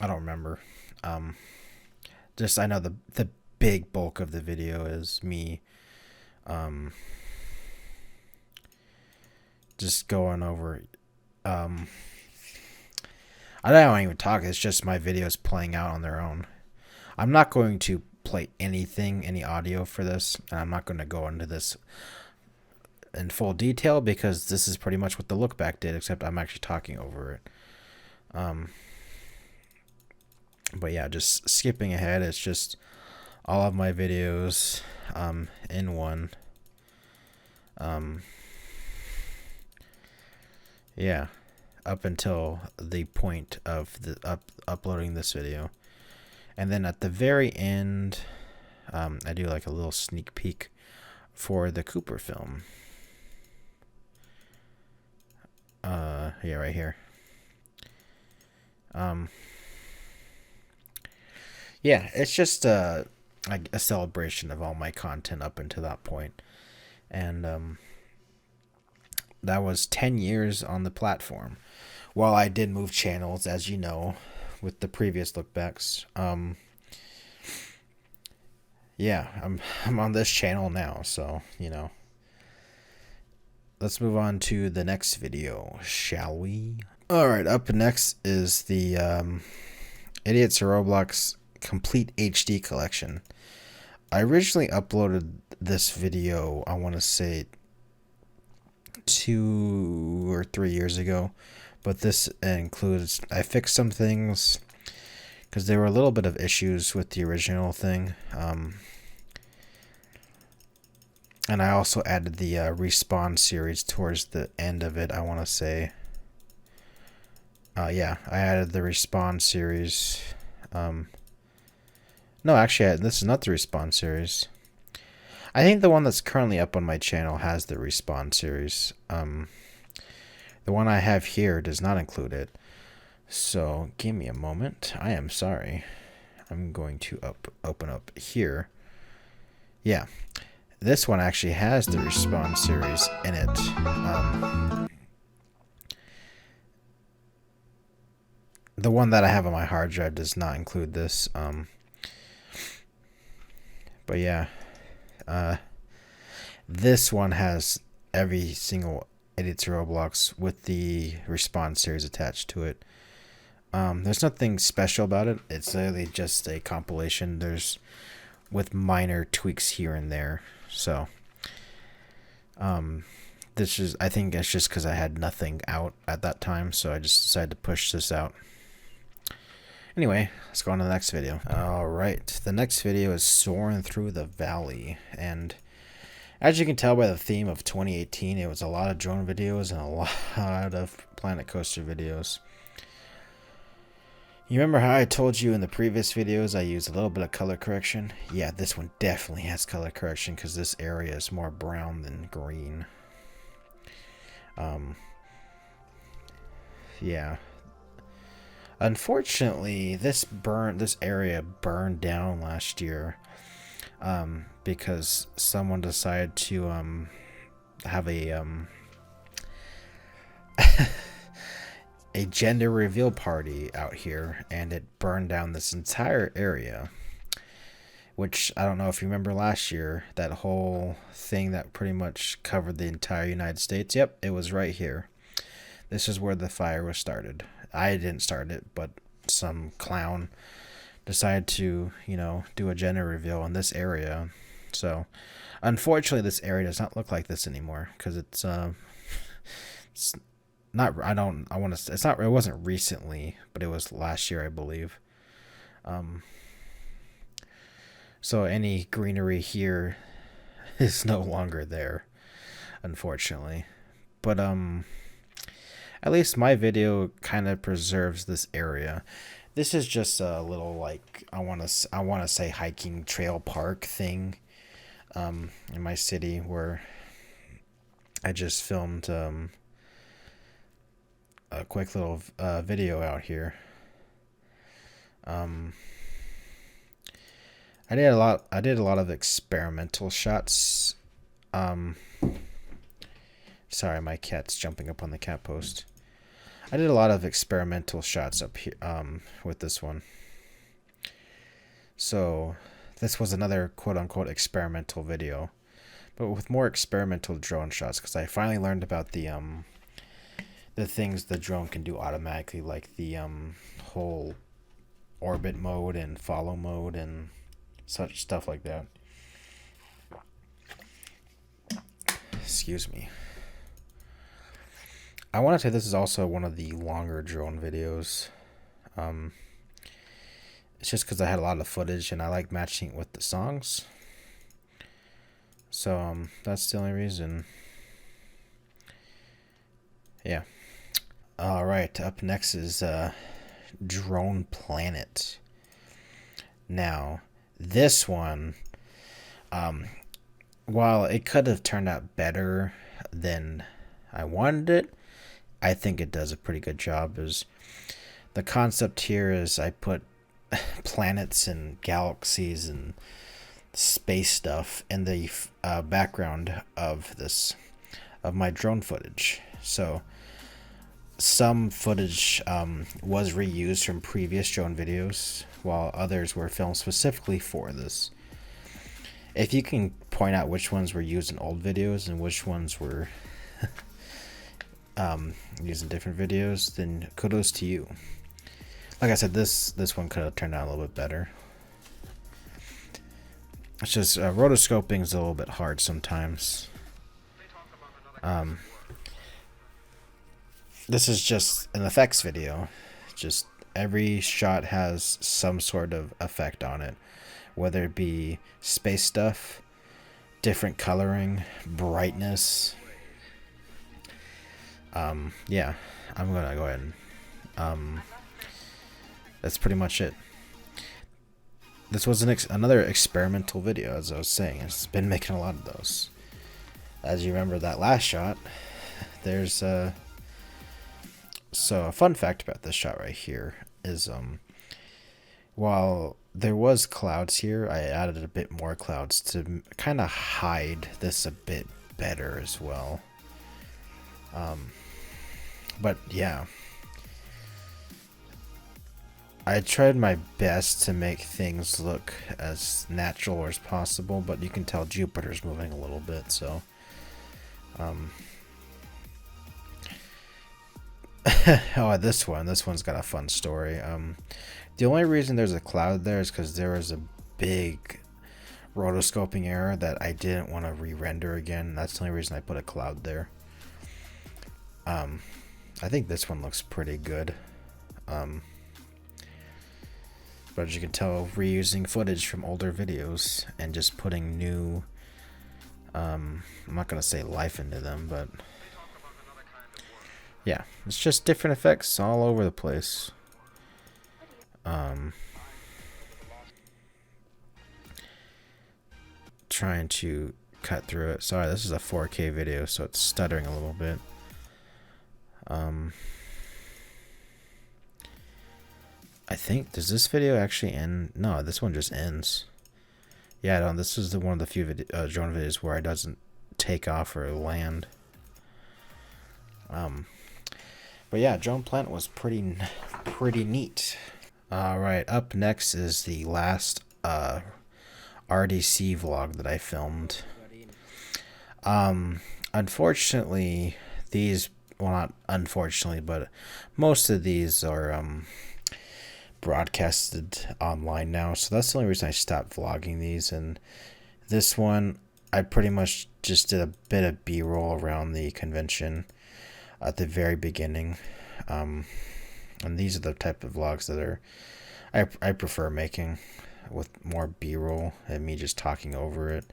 I don't remember. Just I know the big bulk of the video is me just going over I don't even talk, it's just my videos playing out on their own. I'm not going to play any audio for this, and I'm not going to go into this in full detail because this is pretty much what the Lookback did, except I'm actually talking over it. But yeah, just skipping ahead, it's just all of my videos in one. Yeah, up until the point of the uploading this video. And then at the very end, I do like a little sneak peek for the Cooper film. Yeah, right here. Yeah, it's just like a celebration of all my content up until that point. And that was 10 years on the platform. While I did move channels, as you know, with the previous lookbacks. Yeah, I'm on this channel now, so, you know. Let's move on to the next video, shall we? Alright, up next is the Idiots Roblox Complete HD Collection. I originally uploaded this video, I want to say 2 or 3 years ago, but this includes, I fixed some things because there were a little bit of issues with the original thing. And I also added the respawn series towards the end of it, I want to say. Yeah, I added the respawn series. No, actually, this is not the respawn series. I think the one that's currently up on my channel has the respawn series. The one I have here does not include it. So, give me a moment. I am sorry. I'm going to open up here. Yeah. This one actually has the respawn series in it. The one that I have on my hard drive does not include this. But yeah. This one has every single edit to Roblox with the respawn series attached to it. There's nothing special about it. It's literally just a compilation. There's with minor tweaks here and there. So, this is, I think it's just because I had nothing out at that time, so I just decided to push this out. Anyway, let's go on to the next video. Alright, the next video is Soaring Through the Valley, and as you can tell by the theme of 2018, it was a lot of drone videos and a lot of Planet Coaster videos. You remember how I told you in the previous videos I used a little bit of color correction? Yeah, this one definitely has color correction because this area is more brown than green. Yeah. Unfortunately, this area burned down last year because someone decided to have a a gender reveal party out here, and it burned down this entire area, which I don't know if you remember last year, that whole thing that pretty much covered the entire United States. Yep, it was right here. This is where the fire was started. I didn't start it, but some clown decided to, you know, do a gender reveal in this area. So unfortunately this area does not look like this anymore because it's not, it wasn't recently, but it was last year, I believe. So any greenery here is no longer there, unfortunately. But at least my video kind of preserves this area. This is just a little, like, I want to say hiking trail park thing in my city where I just filmed a quick little video out here. I did a lot of experimental shots. Sorry, my cat's jumping up on the cat post. I did a lot of experimental shots up here with this one. So this was another quote-unquote experimental video, but with more experimental drone shots, because I finally learned about the things the drone can do automatically, like the whole orbit mode and follow mode and such stuff like that. Excuse me. I want to say this is also one of the longer drone videos. It's just because I had a lot of footage and I like matching it with the songs. So that's the only reason. Yeah. Alright, up next is Drone Planet. Now, this one, while it could have turned out better than I wanted it, I think it does a pretty good job. Is the concept here is I put planets and galaxies and space stuff in the background of my drone footage. So some footage was reused from previous drone videos, while others were filmed specifically for this. If you can point out which ones were used in old videos and which ones were using different videos, then kudos to you. Like I said, this one could have turned out a little bit better. It's just rotoscoping is a little bit hard sometimes. This is just an effects video. Just every shot has some sort of effect on it, whether it be space stuff, different coloring, brightness. Yeah, I'm gonna go ahead and that's pretty much it. This was another experimental video, as I was saying. It's been making a lot of those. As you remember that last shot, there's so a fun fact about this shot right here is while there was clouds here, I added a bit more clouds to kind of hide this a bit better as well. But yeah, I tried my best to make things look as natural as possible, but you can tell Jupiter's moving a little bit, so oh, this one's got a fun story. The only reason there's a cloud there is because there was a big rotoscoping error that I didn't want to re-render again. That's the only reason I put a cloud there. I think this one looks pretty good. But as you can tell, reusing footage from older videos and just putting new, I'm not going to say life into them, but yeah, it's just different effects all over the place. Trying to cut through it. Sorry, this is a 4K video, so it's stuttering a little bit. I think, does this video actually end? No, this one just ends. Yeah, no, this is one of the few drone videos where it doesn't take off or land. But yeah, Drone Planet was pretty neat. Alright, up next is the last RDC vlog that I filmed. Unfortunately, these, well, not unfortunately, but most of these are broadcasted online now, so that's the only reason I stopped vlogging these. And this one, I pretty much just did a bit of B-roll around the convention at the very beginning. And these are the type of vlogs that are I prefer making, with more B-roll and me just talking over it.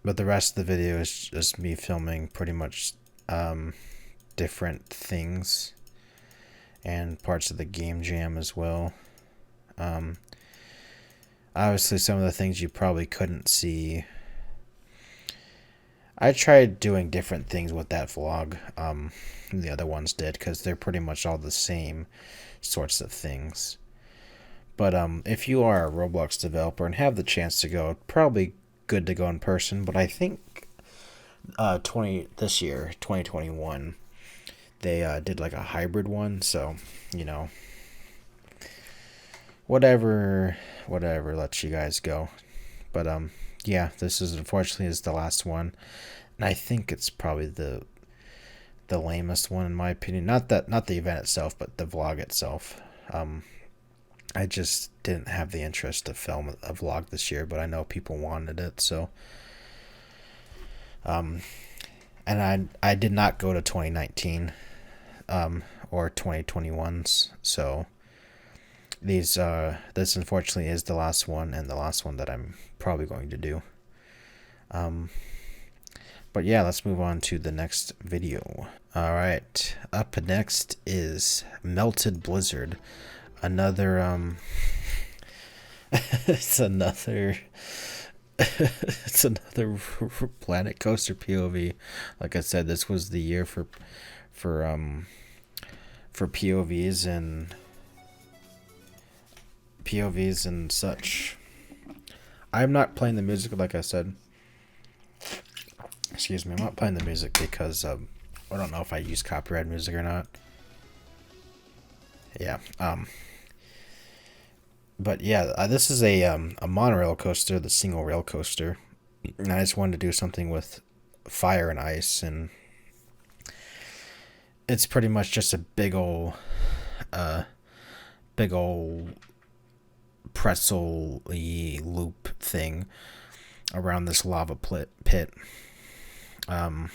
But the rest of the video is just me filming pretty much different things and parts of the game jam as well. Obviously some of the things you probably couldn't see. I tried doing different things with that vlog than the other ones did, because they're pretty much all the same sorts of things. But if you are a Roblox developer and have the chance to go, probably good to go in person. But I think this year, 2021, they did like a hybrid one, so you know, whatever lets you guys go. But yeah, this is unfortunately the last one, and I think it's probably the lamest one in my opinion. Not the event itself, but the vlog itself. I just didn't have the interest to film a vlog this year, but I know people wanted it, so and I did not go to 2019 or 2021's, so this unfortunately is the last one, and the last one that I'm probably going to do. But yeah, let's move on to the next video. Alright, up next is Melted Blizzard. Another it's another Planet Coaster POV. Like I said, this was the year for POVs and such. I'm not playing the music, like I said. Excuse me, I'm not playing the music because I don't know if I use copyright music or not. Yeah. But yeah, this is a monorail coaster, the single rail coaster, and I just wanted to do something with fire and ice, and it's pretty much just a big old pretzel-y loop thing around this lava pit. Now,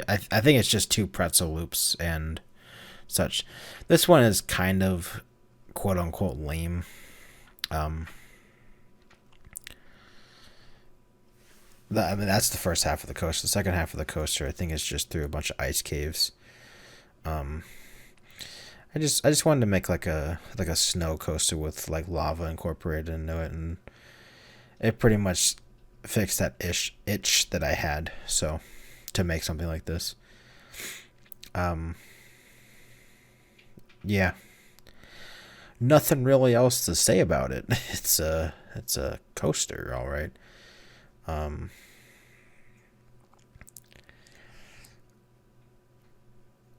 I think it's just 2 pretzel loops and such. This one is kind of quote unquote lame. I mean, that's the first half of the coaster. The second half of the coaster, I think, is just through a bunch of ice caves. I just wanted to make like a snow coaster with like lava incorporated into it, and it pretty much fixed that itch that I had. So to make something like this, yeah, nothing really else to say about it. It's a coaster, all right.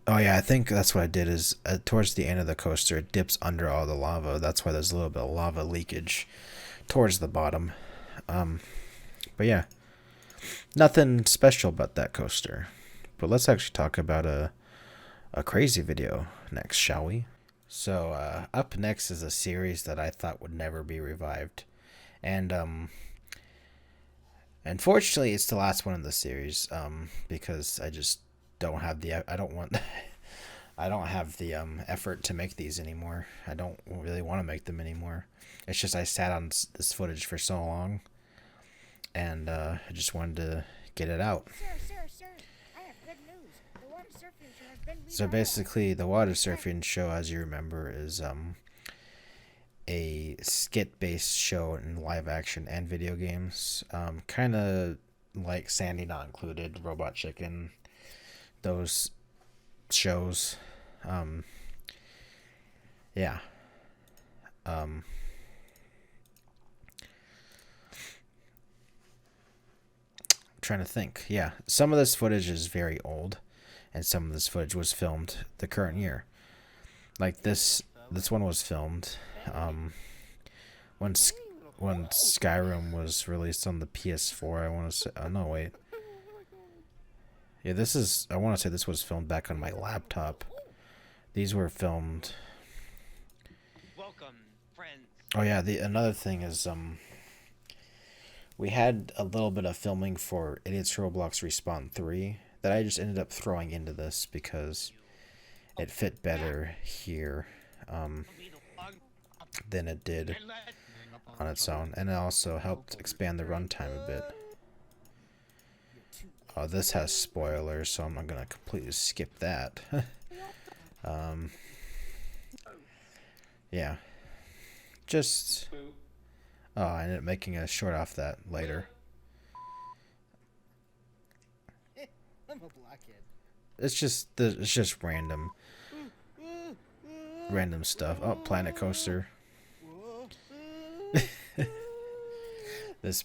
Oh yeah, I think that's what I did is towards the end of the coaster, it dips under all the lava. That's why there's a little bit of lava leakage towards the bottom. But yeah, nothing special about that coaster. But let's actually talk about a crazy video next, shall we? So up next is a series that I thought would never be revived, and unfortunately, it's the last one in the series. Because I just don't have the I don't have the effort to make these anymore. I don't really want to make them anymore. It's just I sat on this footage for so long, and I just wanted to get it out. Sir, I have good news. The Watersurfian Show has been So basically, the Watersurfian Show, as you remember, is a skit-based show in live action and video games. Kind of like Sandy Not Included, Robot Chicken, those shows. Yeah. I'm trying to think. Yeah, some of this footage is very old, and some of this footage was filmed the current year. Like this one was filmed when Skyrim was released on the PS4. I want to say, oh no, wait. Yeah, I want to say this was filmed back on my laptop. These were filmed. Welcome, friends. Oh yeah, another thing is we had a little bit of filming for Idiots Roblox Respawn 3 that I just ended up throwing into this because it fit better here than it did on its own, and it also helped expand the runtime a bit. Oh, this has spoilers, so I'm not gonna completely skip that. Yeah. Just... Oh, I ended up making a short off that later. I'm a blockhead. It's just random stuff. Oh, Planet Coaster. This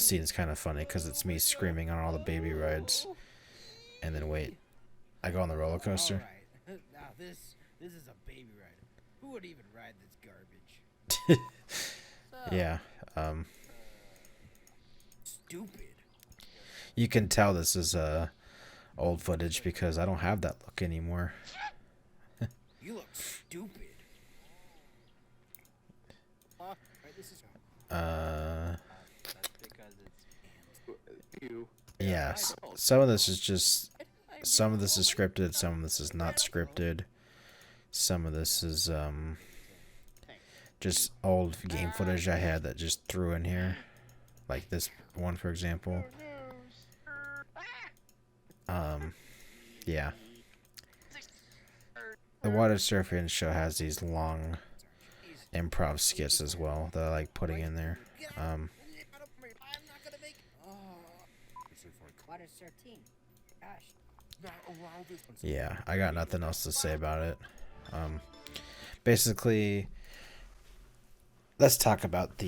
scene is kind of funny because it's me screaming on all the baby rides, and then wait, I go on the roller coaster. All right. Now this is a baby ride. Who would even ride this garbage? Yeah. Stupid. You can tell this is old footage because I don't have that look anymore. You look stupid. This is yeah, some of this is scripted, some of this is not scripted, some of this is just old game footage I had that just threw in here, like this one for example. Yeah, the Watersurfian Show has these long improv skits as well that I like putting in there. Yeah, I got nothing else to say about it. Basically, let's talk about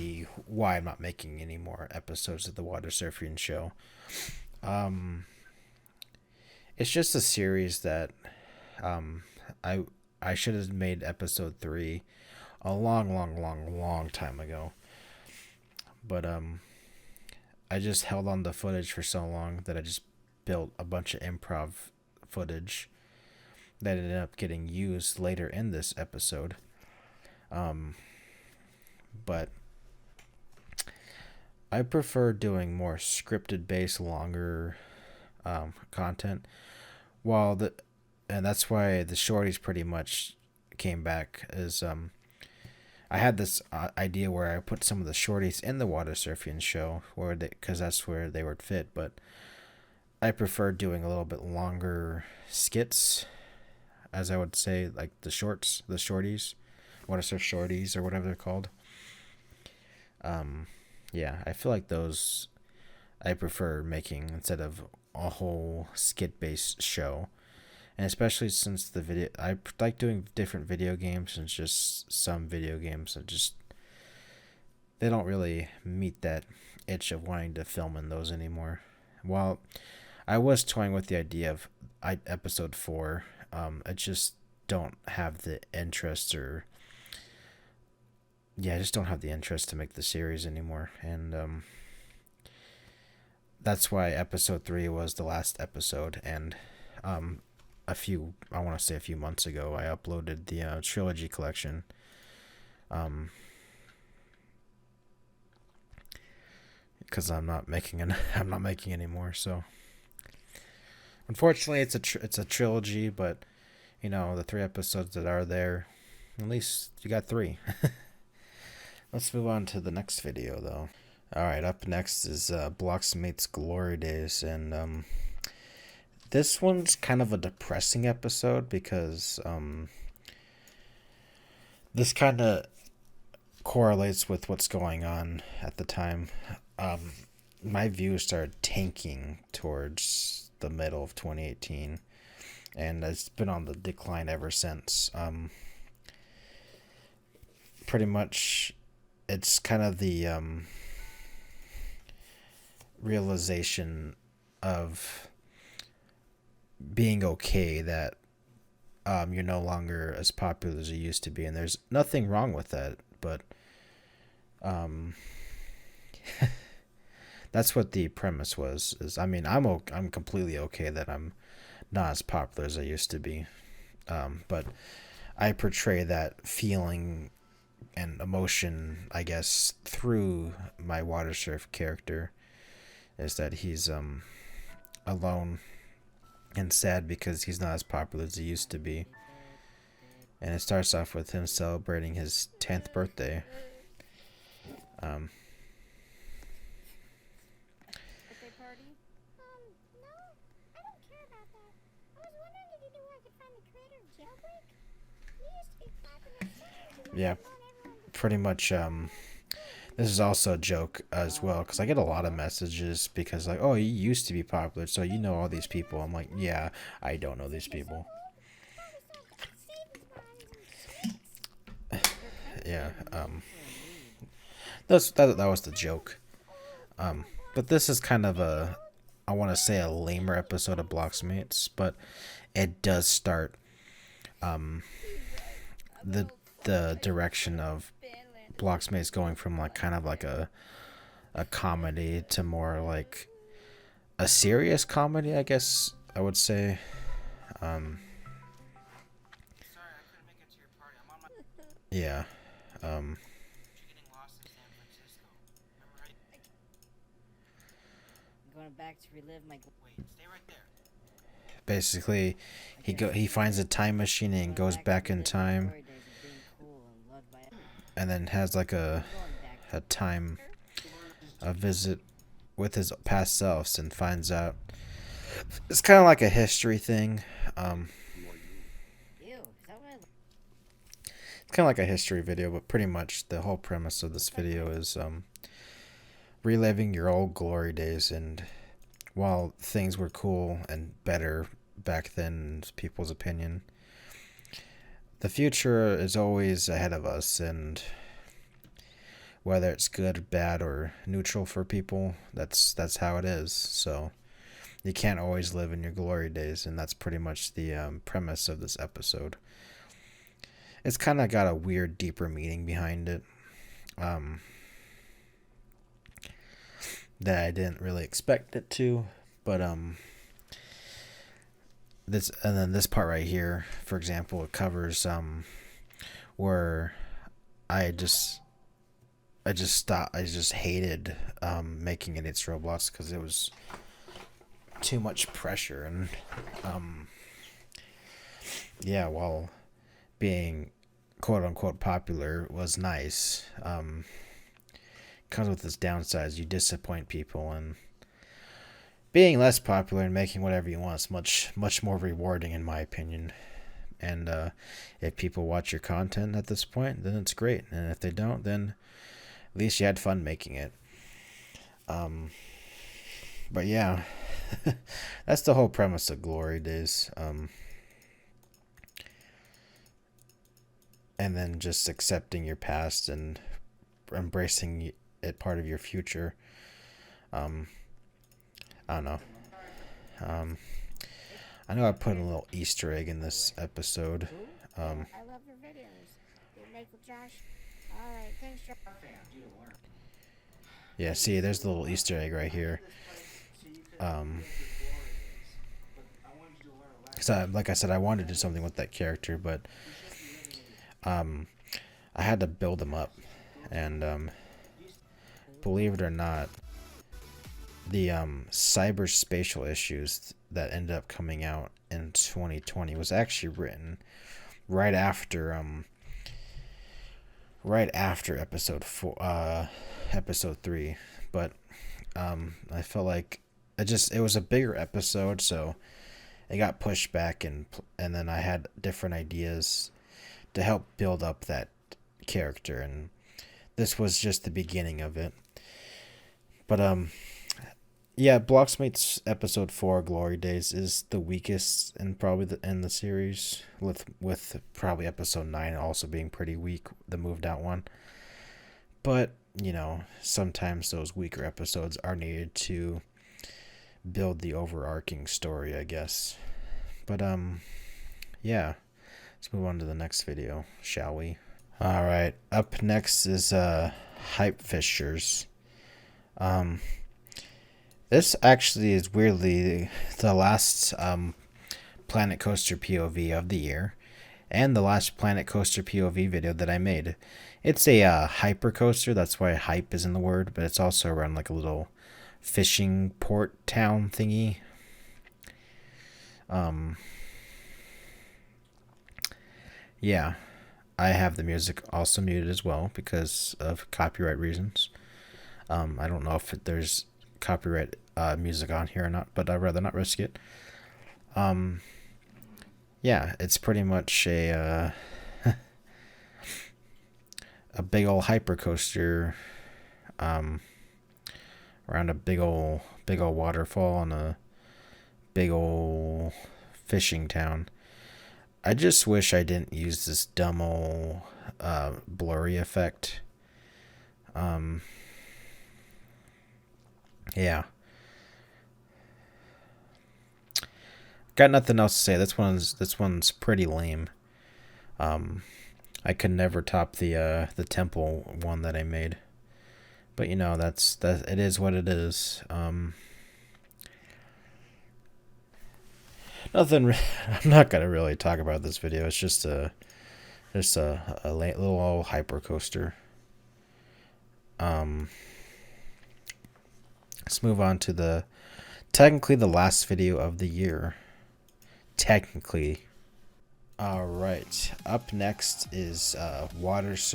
why I'm not making any more episodes of the Watersurfian Show. It's just a series that I should have made episode 3 a long time ago. But I just held on to footage for so long that I just built a bunch of improv footage that ended up getting used later in this episode. But I prefer doing more scripted based longer content, while and that's why the Shorties pretty much came back. Is I had this idea where I put some of the Shorties in the Watersurfian Show, because that's where they would fit. But I prefer doing a little bit longer skits, as I would say, like the shorts, the Shorties, Watersurf Shorties, or whatever they're called. Yeah, I feel like those I prefer making instead of a whole skit-based show. And especially since the video, I like doing different video games, and just some video games that just, they don't really meet that itch of wanting to film in those anymore. While I was toying with the idea of episode 4, I just don't have the interest, or I just don't have the interest to make the series anymore. And that's why episode 3 was the last episode. And I want to say a few months ago, I uploaded the trilogy collection. Because I'm not making any more. So unfortunately, it's a trilogy, but the 3 episodes that are there, at least you got 3. Let's move on to the next video, though. Alright, up next is BLOXMates Glory Days, and this one's kind of a depressing episode because this kind of correlates with what's going on at the time. My views started tanking towards the middle of 2018, and it's been on the decline ever since. Pretty much, it's kind of the realization of being okay that you're no longer as popular as you used to be, and there's nothing wrong with that, but that's what the premise was. I'm completely okay that I'm not as popular as I used to be, but I portray that feeling and emotion, I guess, through my Watersurf character, is that he's alone and sad because he's not as popular as he used to be. And it starts off with him celebrating his 10th birthday. Birthday party? No, I don't care about that. I was wondering if you knew where I could find the creator of Jailbreak? He used to be clapping Yeah, pretty much. This is also a joke as well, because I get a lot of messages because, like, oh, you used to be popular, so you know all these people. I'm like, yeah, I don't know these people. Yeah, that was the joke. But this is kind of I want to say a lamer episode of BLOXMates, but it does start the direction of BLOXMates going from like kind of like a comedy to more like a serious comedy, I guess I would say. Yeah. Going back to relive my. Wait, stay right there. Basically, he finds a time machine and goes back in time, and then has like a visit with his past selves, and finds out it's kind of like a history thing. It's kind of like a history video, but pretty much the whole premise of this video is reliving your old glory days. And while things were cool and better back then in people's opinion, the future is always ahead of us, and whether it's good, bad, or neutral for people, that's how it is. So you can't always live in your glory days, and that's pretty much the premise of this episode. It's kind of got a weird, deeper meaning behind it that I didn't really expect it to, but this part right here, for example, it covers where I just hated making Idiots Roblox because it was too much pressure, and yeah, while being quote unquote popular was nice, comes with its downsides. You disappoint people, and being less popular and making whatever you want is much more rewarding in my opinion. And if people watch your content at this point, then it's great. And if they don't, then at least you had fun making it. But yeah, that's the whole premise of Glory Days. And then just accepting your past and embracing it part of your future. I don't know. I know I put a little Easter egg in this episode. I love your videos. You make with Josh. Alright, thanks, Josh. Yeah, see, there's the little Easter egg right here. So, like I said, I wanted to do something with that character, but I had to build him up, and believe it or not, the cyberspatial issues that ended up coming out in 2020 was actually written right after episode 3, but I felt like it was a bigger episode, so it got pushed back, and then I had different ideas to help build up that character, and this was just the beginning of it. But yeah, BLOXMates episode 4 Glory Days is the weakest and probably in the series, with probably episode 9 also being pretty weak, the moved out one. But you know, sometimes those weaker episodes are needed to build the overarching story, I guess. But yeah, let's move on to the next video, shall we? All right, up next is Hype Fishers. This actually is weirdly the last Planet Coaster POV of the year, and the last Planet Coaster POV video that I made. It's a hyper coaster, that's why hype is in the word, but it's also around like a little fishing port town thingy. Yeah, I have the music also muted as well because of copyright reasons. I don't know if there's copyright music on here or not, but I'd rather not risk it. Yeah, it's pretty much a a big old hyper coaster around a big old waterfall and a big old fishing town. I just wish I didn't use this dumb old blurry effect. Yeah. Got nothing else to say. This one's pretty lame. I could never top the temple one that I made. But you know, it is what it is. Nothing. I'm not gonna really talk about this video. It's just a little old hyper coaster. Let's move on to technically the last video of the year. Technically. Alright, up next is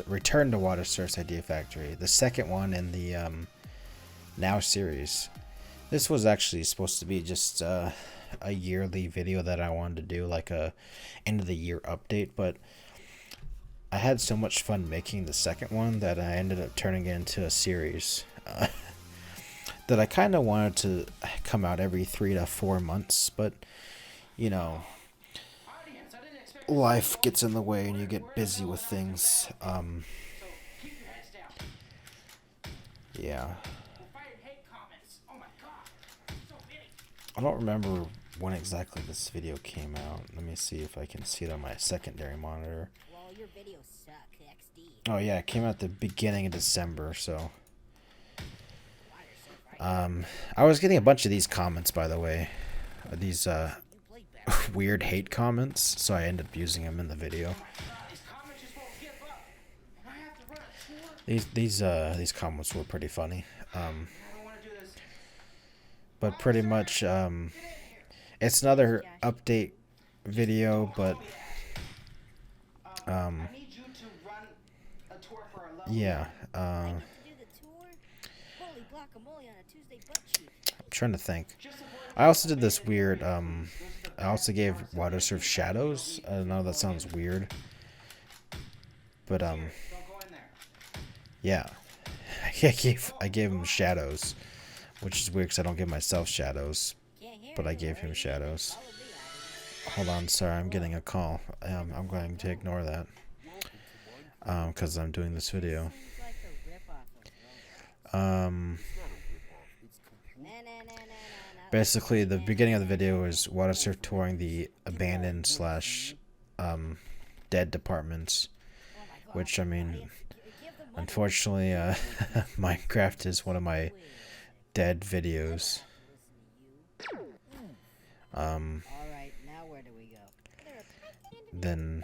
Return to Watersurf's Idea Factory, the second one in the Now series. This was actually supposed to be just a yearly video that I wanted to do, like a end of the year update, but I had so much fun making the second one that I ended up turning it into a series that I kind of wanted to come out every 3 to 4 months, but you know, life gets in the way and you get busy with things. Yeah. I don't remember when exactly this video came out. Let me see if I can see it on my secondary monitor. Well, your videos suck, XD. Oh yeah, it came out the beginning of December, so I was getting a bunch of these comments, by the way. These weird hate comments, so I ended up using them in the video. These comments were pretty funny. But pretty much it's another update video, but I need you to run a tour for our lovely yeah, I get to do the tour? Holy guacamole on a Tuesday butt cheek. I'm trying to think. Just avoid I also did this abandoned weird, areas, please. Those are the I also best gave parts of Watersurf anything. shadows. I don't know, that sounds weird. But, Here, don't go in there. yeah. I gave him shadows. Which is weird because I don't give myself shadows. Can't hear But I me, gave him Larry. shadows. Follow me, Ivan. Hold on, sorry, I'm getting a call. I'm going to ignore that. Because I'm doing this video. Seems like a ripoff of Roblox. Nah, nah, nah, nah, nah, nah. Basically, the beginning of the video is Watersurf touring the abandoned slash dead departments. Oh my God, Which, I mean, Give them one unfortunately, Minecraft is one of my quiz. dead videos. All right, now where do we go? Then,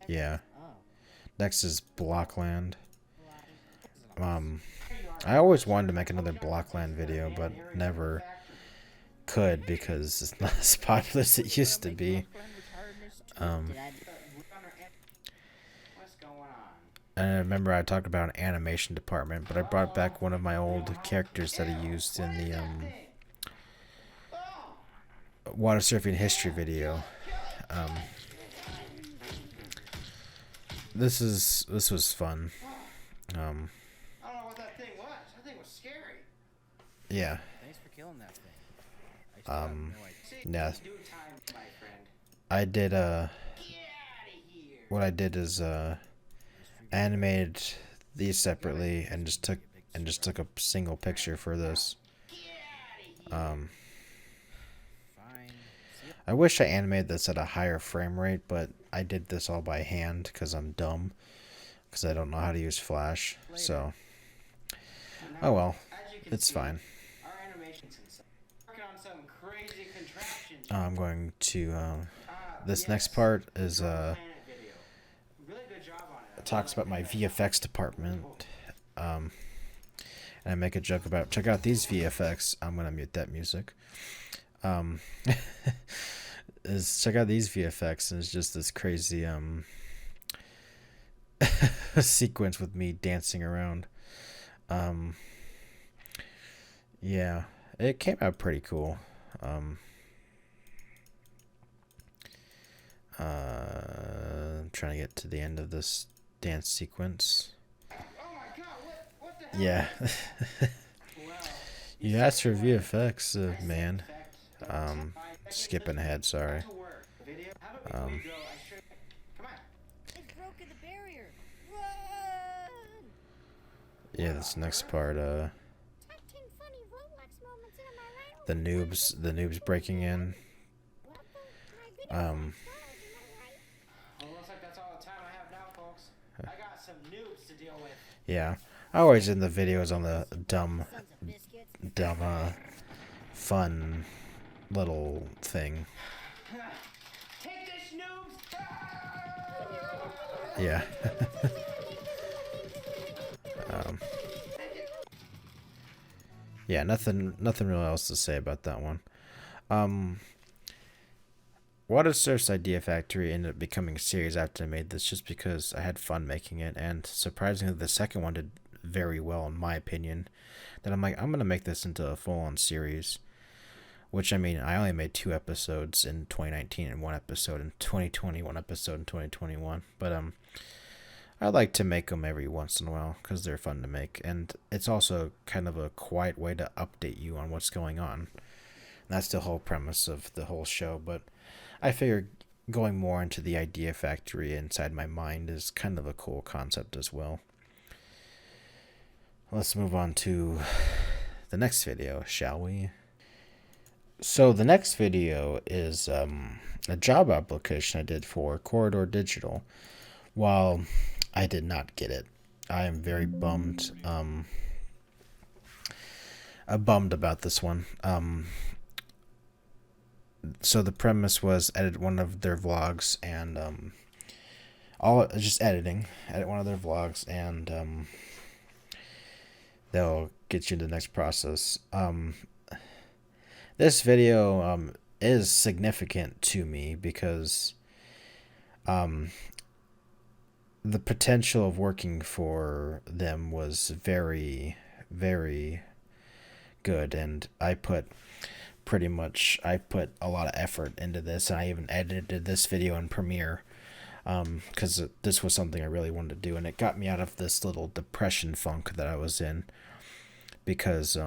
yeah. Oh, Next is Blockland. I always wanted to make another Blockland video, but never could because it's not as popular as it used to be. did I? What's going on? And I remember I talked about an animation department, but I brought back one of my old characters that I used in the Watersurfian history video. This was fun. I don't know what that thing was. That thing was scary. Yeah. Thanks for killing that thing. I still have no idea. See, Yeah. it's due time, my friend. I did Get out of here. what I did is animated these separately and just took a single picture for this. Fine. I wish I animated this at a higher frame rate, but I did this all by hand because I'm dumb. Because I don't know how to use Flash. So, oh well, As you can it's see, fine. Our animations working on some crazy contraptions. I'm going to, this Yes, next part is, Planet video. Really good job on it. it talks about my VFX department. And I make a joke about, check out these VFX. I'm going to mute that music. Is check out these VFX, and it's just this crazy, sequence with me dancing around. Yeah, it came out pretty cool. I'm trying to get to the end of this dance sequence. Oh my god, what the hell? Yeah. Well, You asked for VFX, man. effect. Skipping ahead, sorry. To work. Video. How about before you go, I should. Come on. It's broken the barrier. Run! Yeah, this next part, Top 10 funny Roblox moments in my life. the noobs breaking in. Welcome to my video. Um, Am I right? Well, looks like that's all the time I have now, folks. I got some noobs to deal with. Yeah, I always end the videos on the dumb, Sons of biscuits. fun little thing. Take this, noobs! Yeah. Yeah, nothing really else to say about that one. Watersurf's Idea Factory ended up becoming a series after I made this just because I had fun making it, and surprisingly the second one did very well in my opinion. Then I'm like, I'm gonna make this into a full-on series. Which, I mean, I only made 2 episodes in 2019 and 1 episode in 2020, 1 episode in 2021. But I like to make them every once in a while because they're fun to make. And it's also kind of a quiet way to update you on what's going on. And that's the whole premise of the whole show. But I figured going more into the idea factory inside my mind is kind of a cool concept as well. Let's move on to the next video, shall we? So the next video is a job application I did for Corridor Digital. While I did not get it, I am very bummed. Bummed about this one. So the premise was edit one of their vlogs and edit one of their vlogs and they'll get you to the next process. This video is significant to me because the potential of working for them was very, very good, and I put a lot of effort into this, and I even edited this video in Premiere, because this was something I really wanted to do, and it got me out of this little depression funk that I was in, because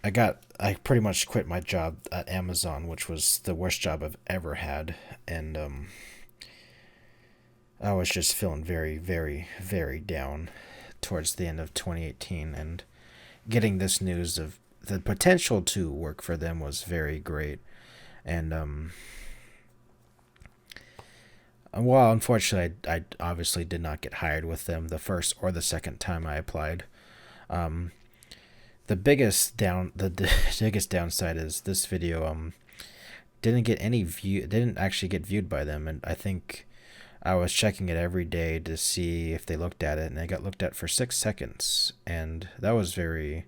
I pretty much quit my job at Amazon, which was the worst job I've ever had, and I was just feeling very, very, very down towards the end of 2018, and getting this news of the potential to work for them was very great. And well, unfortunately, I obviously did not get hired with them the first or the second time I applied. The biggest downside is this video didn't actually get viewed by them, and I think I was checking it every day to see if they looked at it, and it got looked at for 6 seconds, and that was very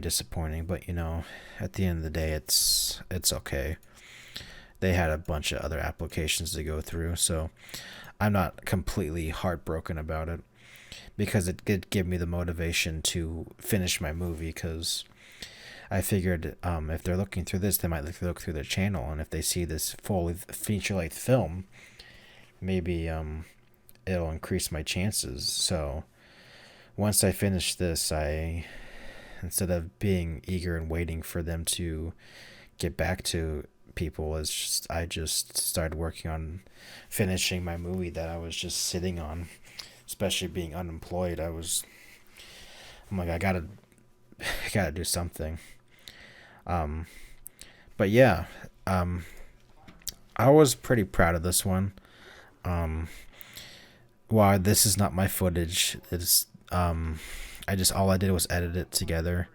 disappointing. But you know, at the end of the day, it's okay. They had a bunch of other applications to go through, so I'm not completely heartbroken about it, because it did give me the motivation to finish my movie, because I figured if they're looking through this, they might look through their channel, and if they see this full feature-length film, maybe it'll increase my chances. So once I finish this, instead of being eager and waiting for them to get back to people, I just started working on finishing my movie that I was just sitting on. Especially being unemployed, I'm like, I gotta do something. But yeah, I was pretty proud of this one. While this is not my footage, it's all I did was edit it together.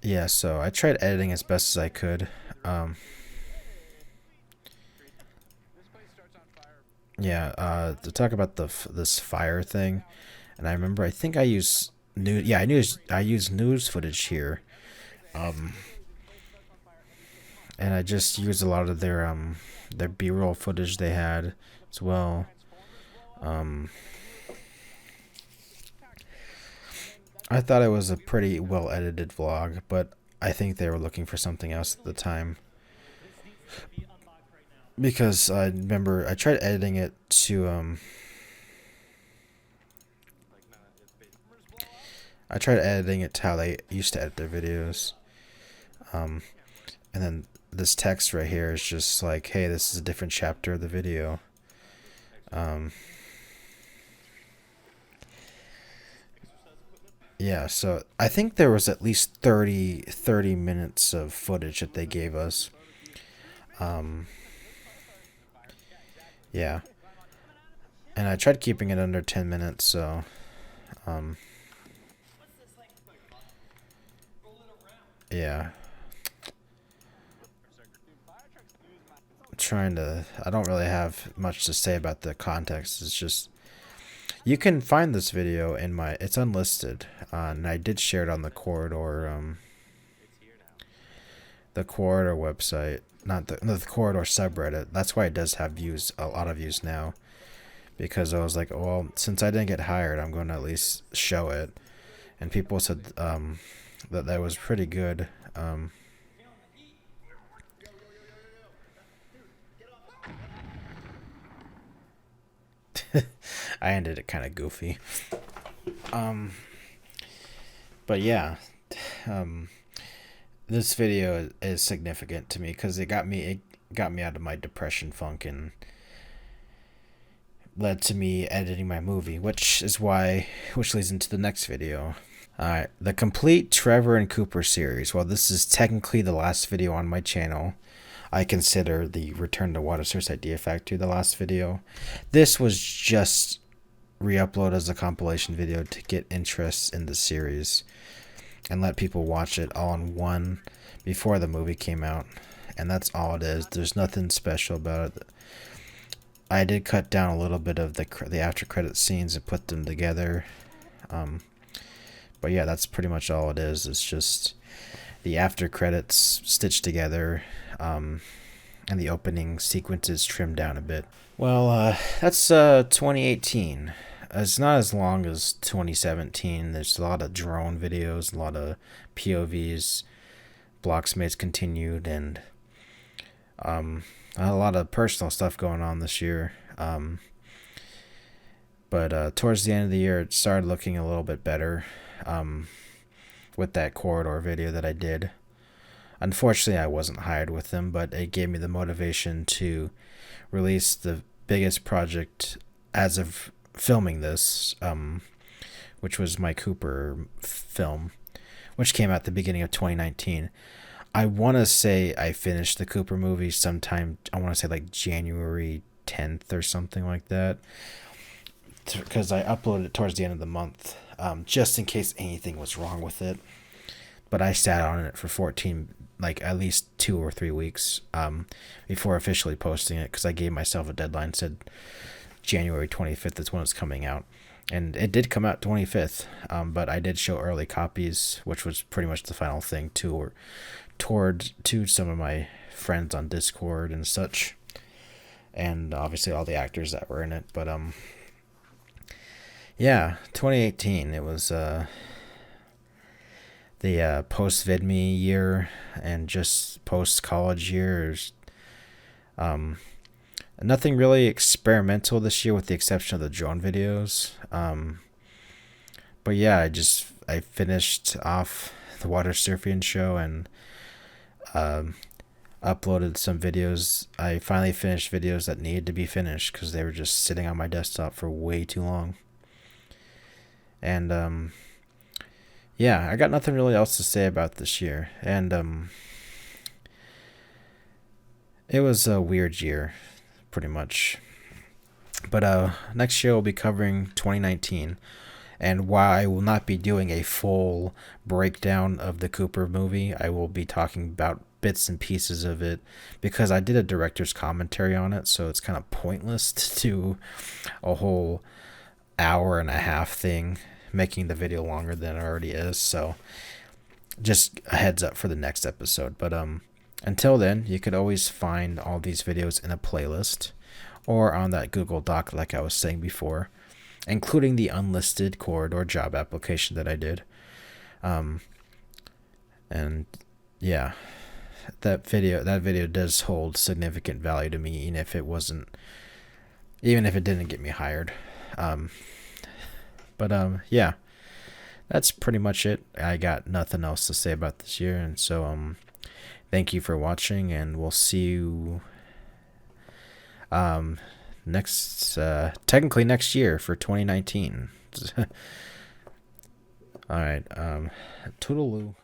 Yeah, so I tried editing as best as I could. Yeah, to talk about this fire thing, and I remember I think I used news footage here, and I just used a lot of their B-roll footage they had as well. I thought it was a pretty well edited vlog, but I think they were looking for something else at the time. Because I remember I tried editing it to how they used to edit their videos. And then this text right here is just like, hey, this is a different chapter of the video. Yeah, so I think there was at least 30 minutes of footage that they gave us. Yeah. And I tried keeping it under 10 minutes, so yeah. I don't really have much to say about the context. It's just, you can find this video in it's unlisted, and I did share it on the Corridor website, not the Corridor subreddit. That's why it does have a lot of views now, because I was like, well, since I didn't get hired, I'm going to at least show it, and people said that was pretty good. I ended it kind of goofy. But yeah, this video is significant to me because it got me out of my depression funk and led to me editing my movie, which leads into the next video. Alright, the complete Trevor and Cooper series. While this is technically the last video on my channel, I consider the Return to Watersurf Idea Factory the last video. This was just re-upload as a compilation video to get interest in the series and let people watch it all in one before the movie came out. And that's all it is. There's nothing special about it. I did cut down a little bit of the after credit scenes and put them together. But yeah, that's pretty much all it is. It's just the after credits stitched together, and the opening sequences trimmed down a bit. Well, that's 2018. It's not as long as 2017. There's a lot of drone videos, a lot of POVs. BLOXMates continued, and a lot of personal stuff going on this year. But towards the end of the year, it started looking a little bit better with that corridor video that I did. Unfortunately, I wasn't hired with them, but it gave me the motivation to release the biggest project as of filming this, which was my Cooper film, which came out at the beginning of 2019. I want to say I finished the Cooper movie sometime, I want to say like January 10th or something like that, because I uploaded it towards the end of the month, just in case anything was wrong with it. But I sat on it for 14, like at least 2 or 3 weeks before officially posting it, because I gave myself a deadline, said January 25th is when it's coming out. And it did come out 25th, but I did show early copies, which was pretty much the final thing to some of my friends on Discord and such, and obviously all the actors that were in it. But yeah, 2018, it was the post-VidMe year and just post-college years. Nothing really experimental this year with the exception of the drone videos. But yeah, I finished off the Watersurfian Show and uploaded some videos. I finally finished videos that needed to be finished because they were just sitting on my desktop for way too long. And yeah, I got nothing really else to say about this year. And it was a weird year, pretty much. But next year we'll be covering 2019. And while I will not be doing a full breakdown of the Cooper movie, I will be talking about bits and pieces of it, because I did a director's commentary on it, so it's kind of pointless to do a whole hour-and-a-half thing, making the video longer than it already is. So just a heads up for the next episode. But until then, you could always find all these videos in a playlist or on that Google Doc like I was saying before, including the Unlisted corridor job application that I did. And yeah, that video does hold significant value to me, even if it didn't get me hired. But yeah, that's pretty much it. I got nothing else to say about this year, and so thank you for watching, and we'll see you technically next year for 2019. All right, toodaloo.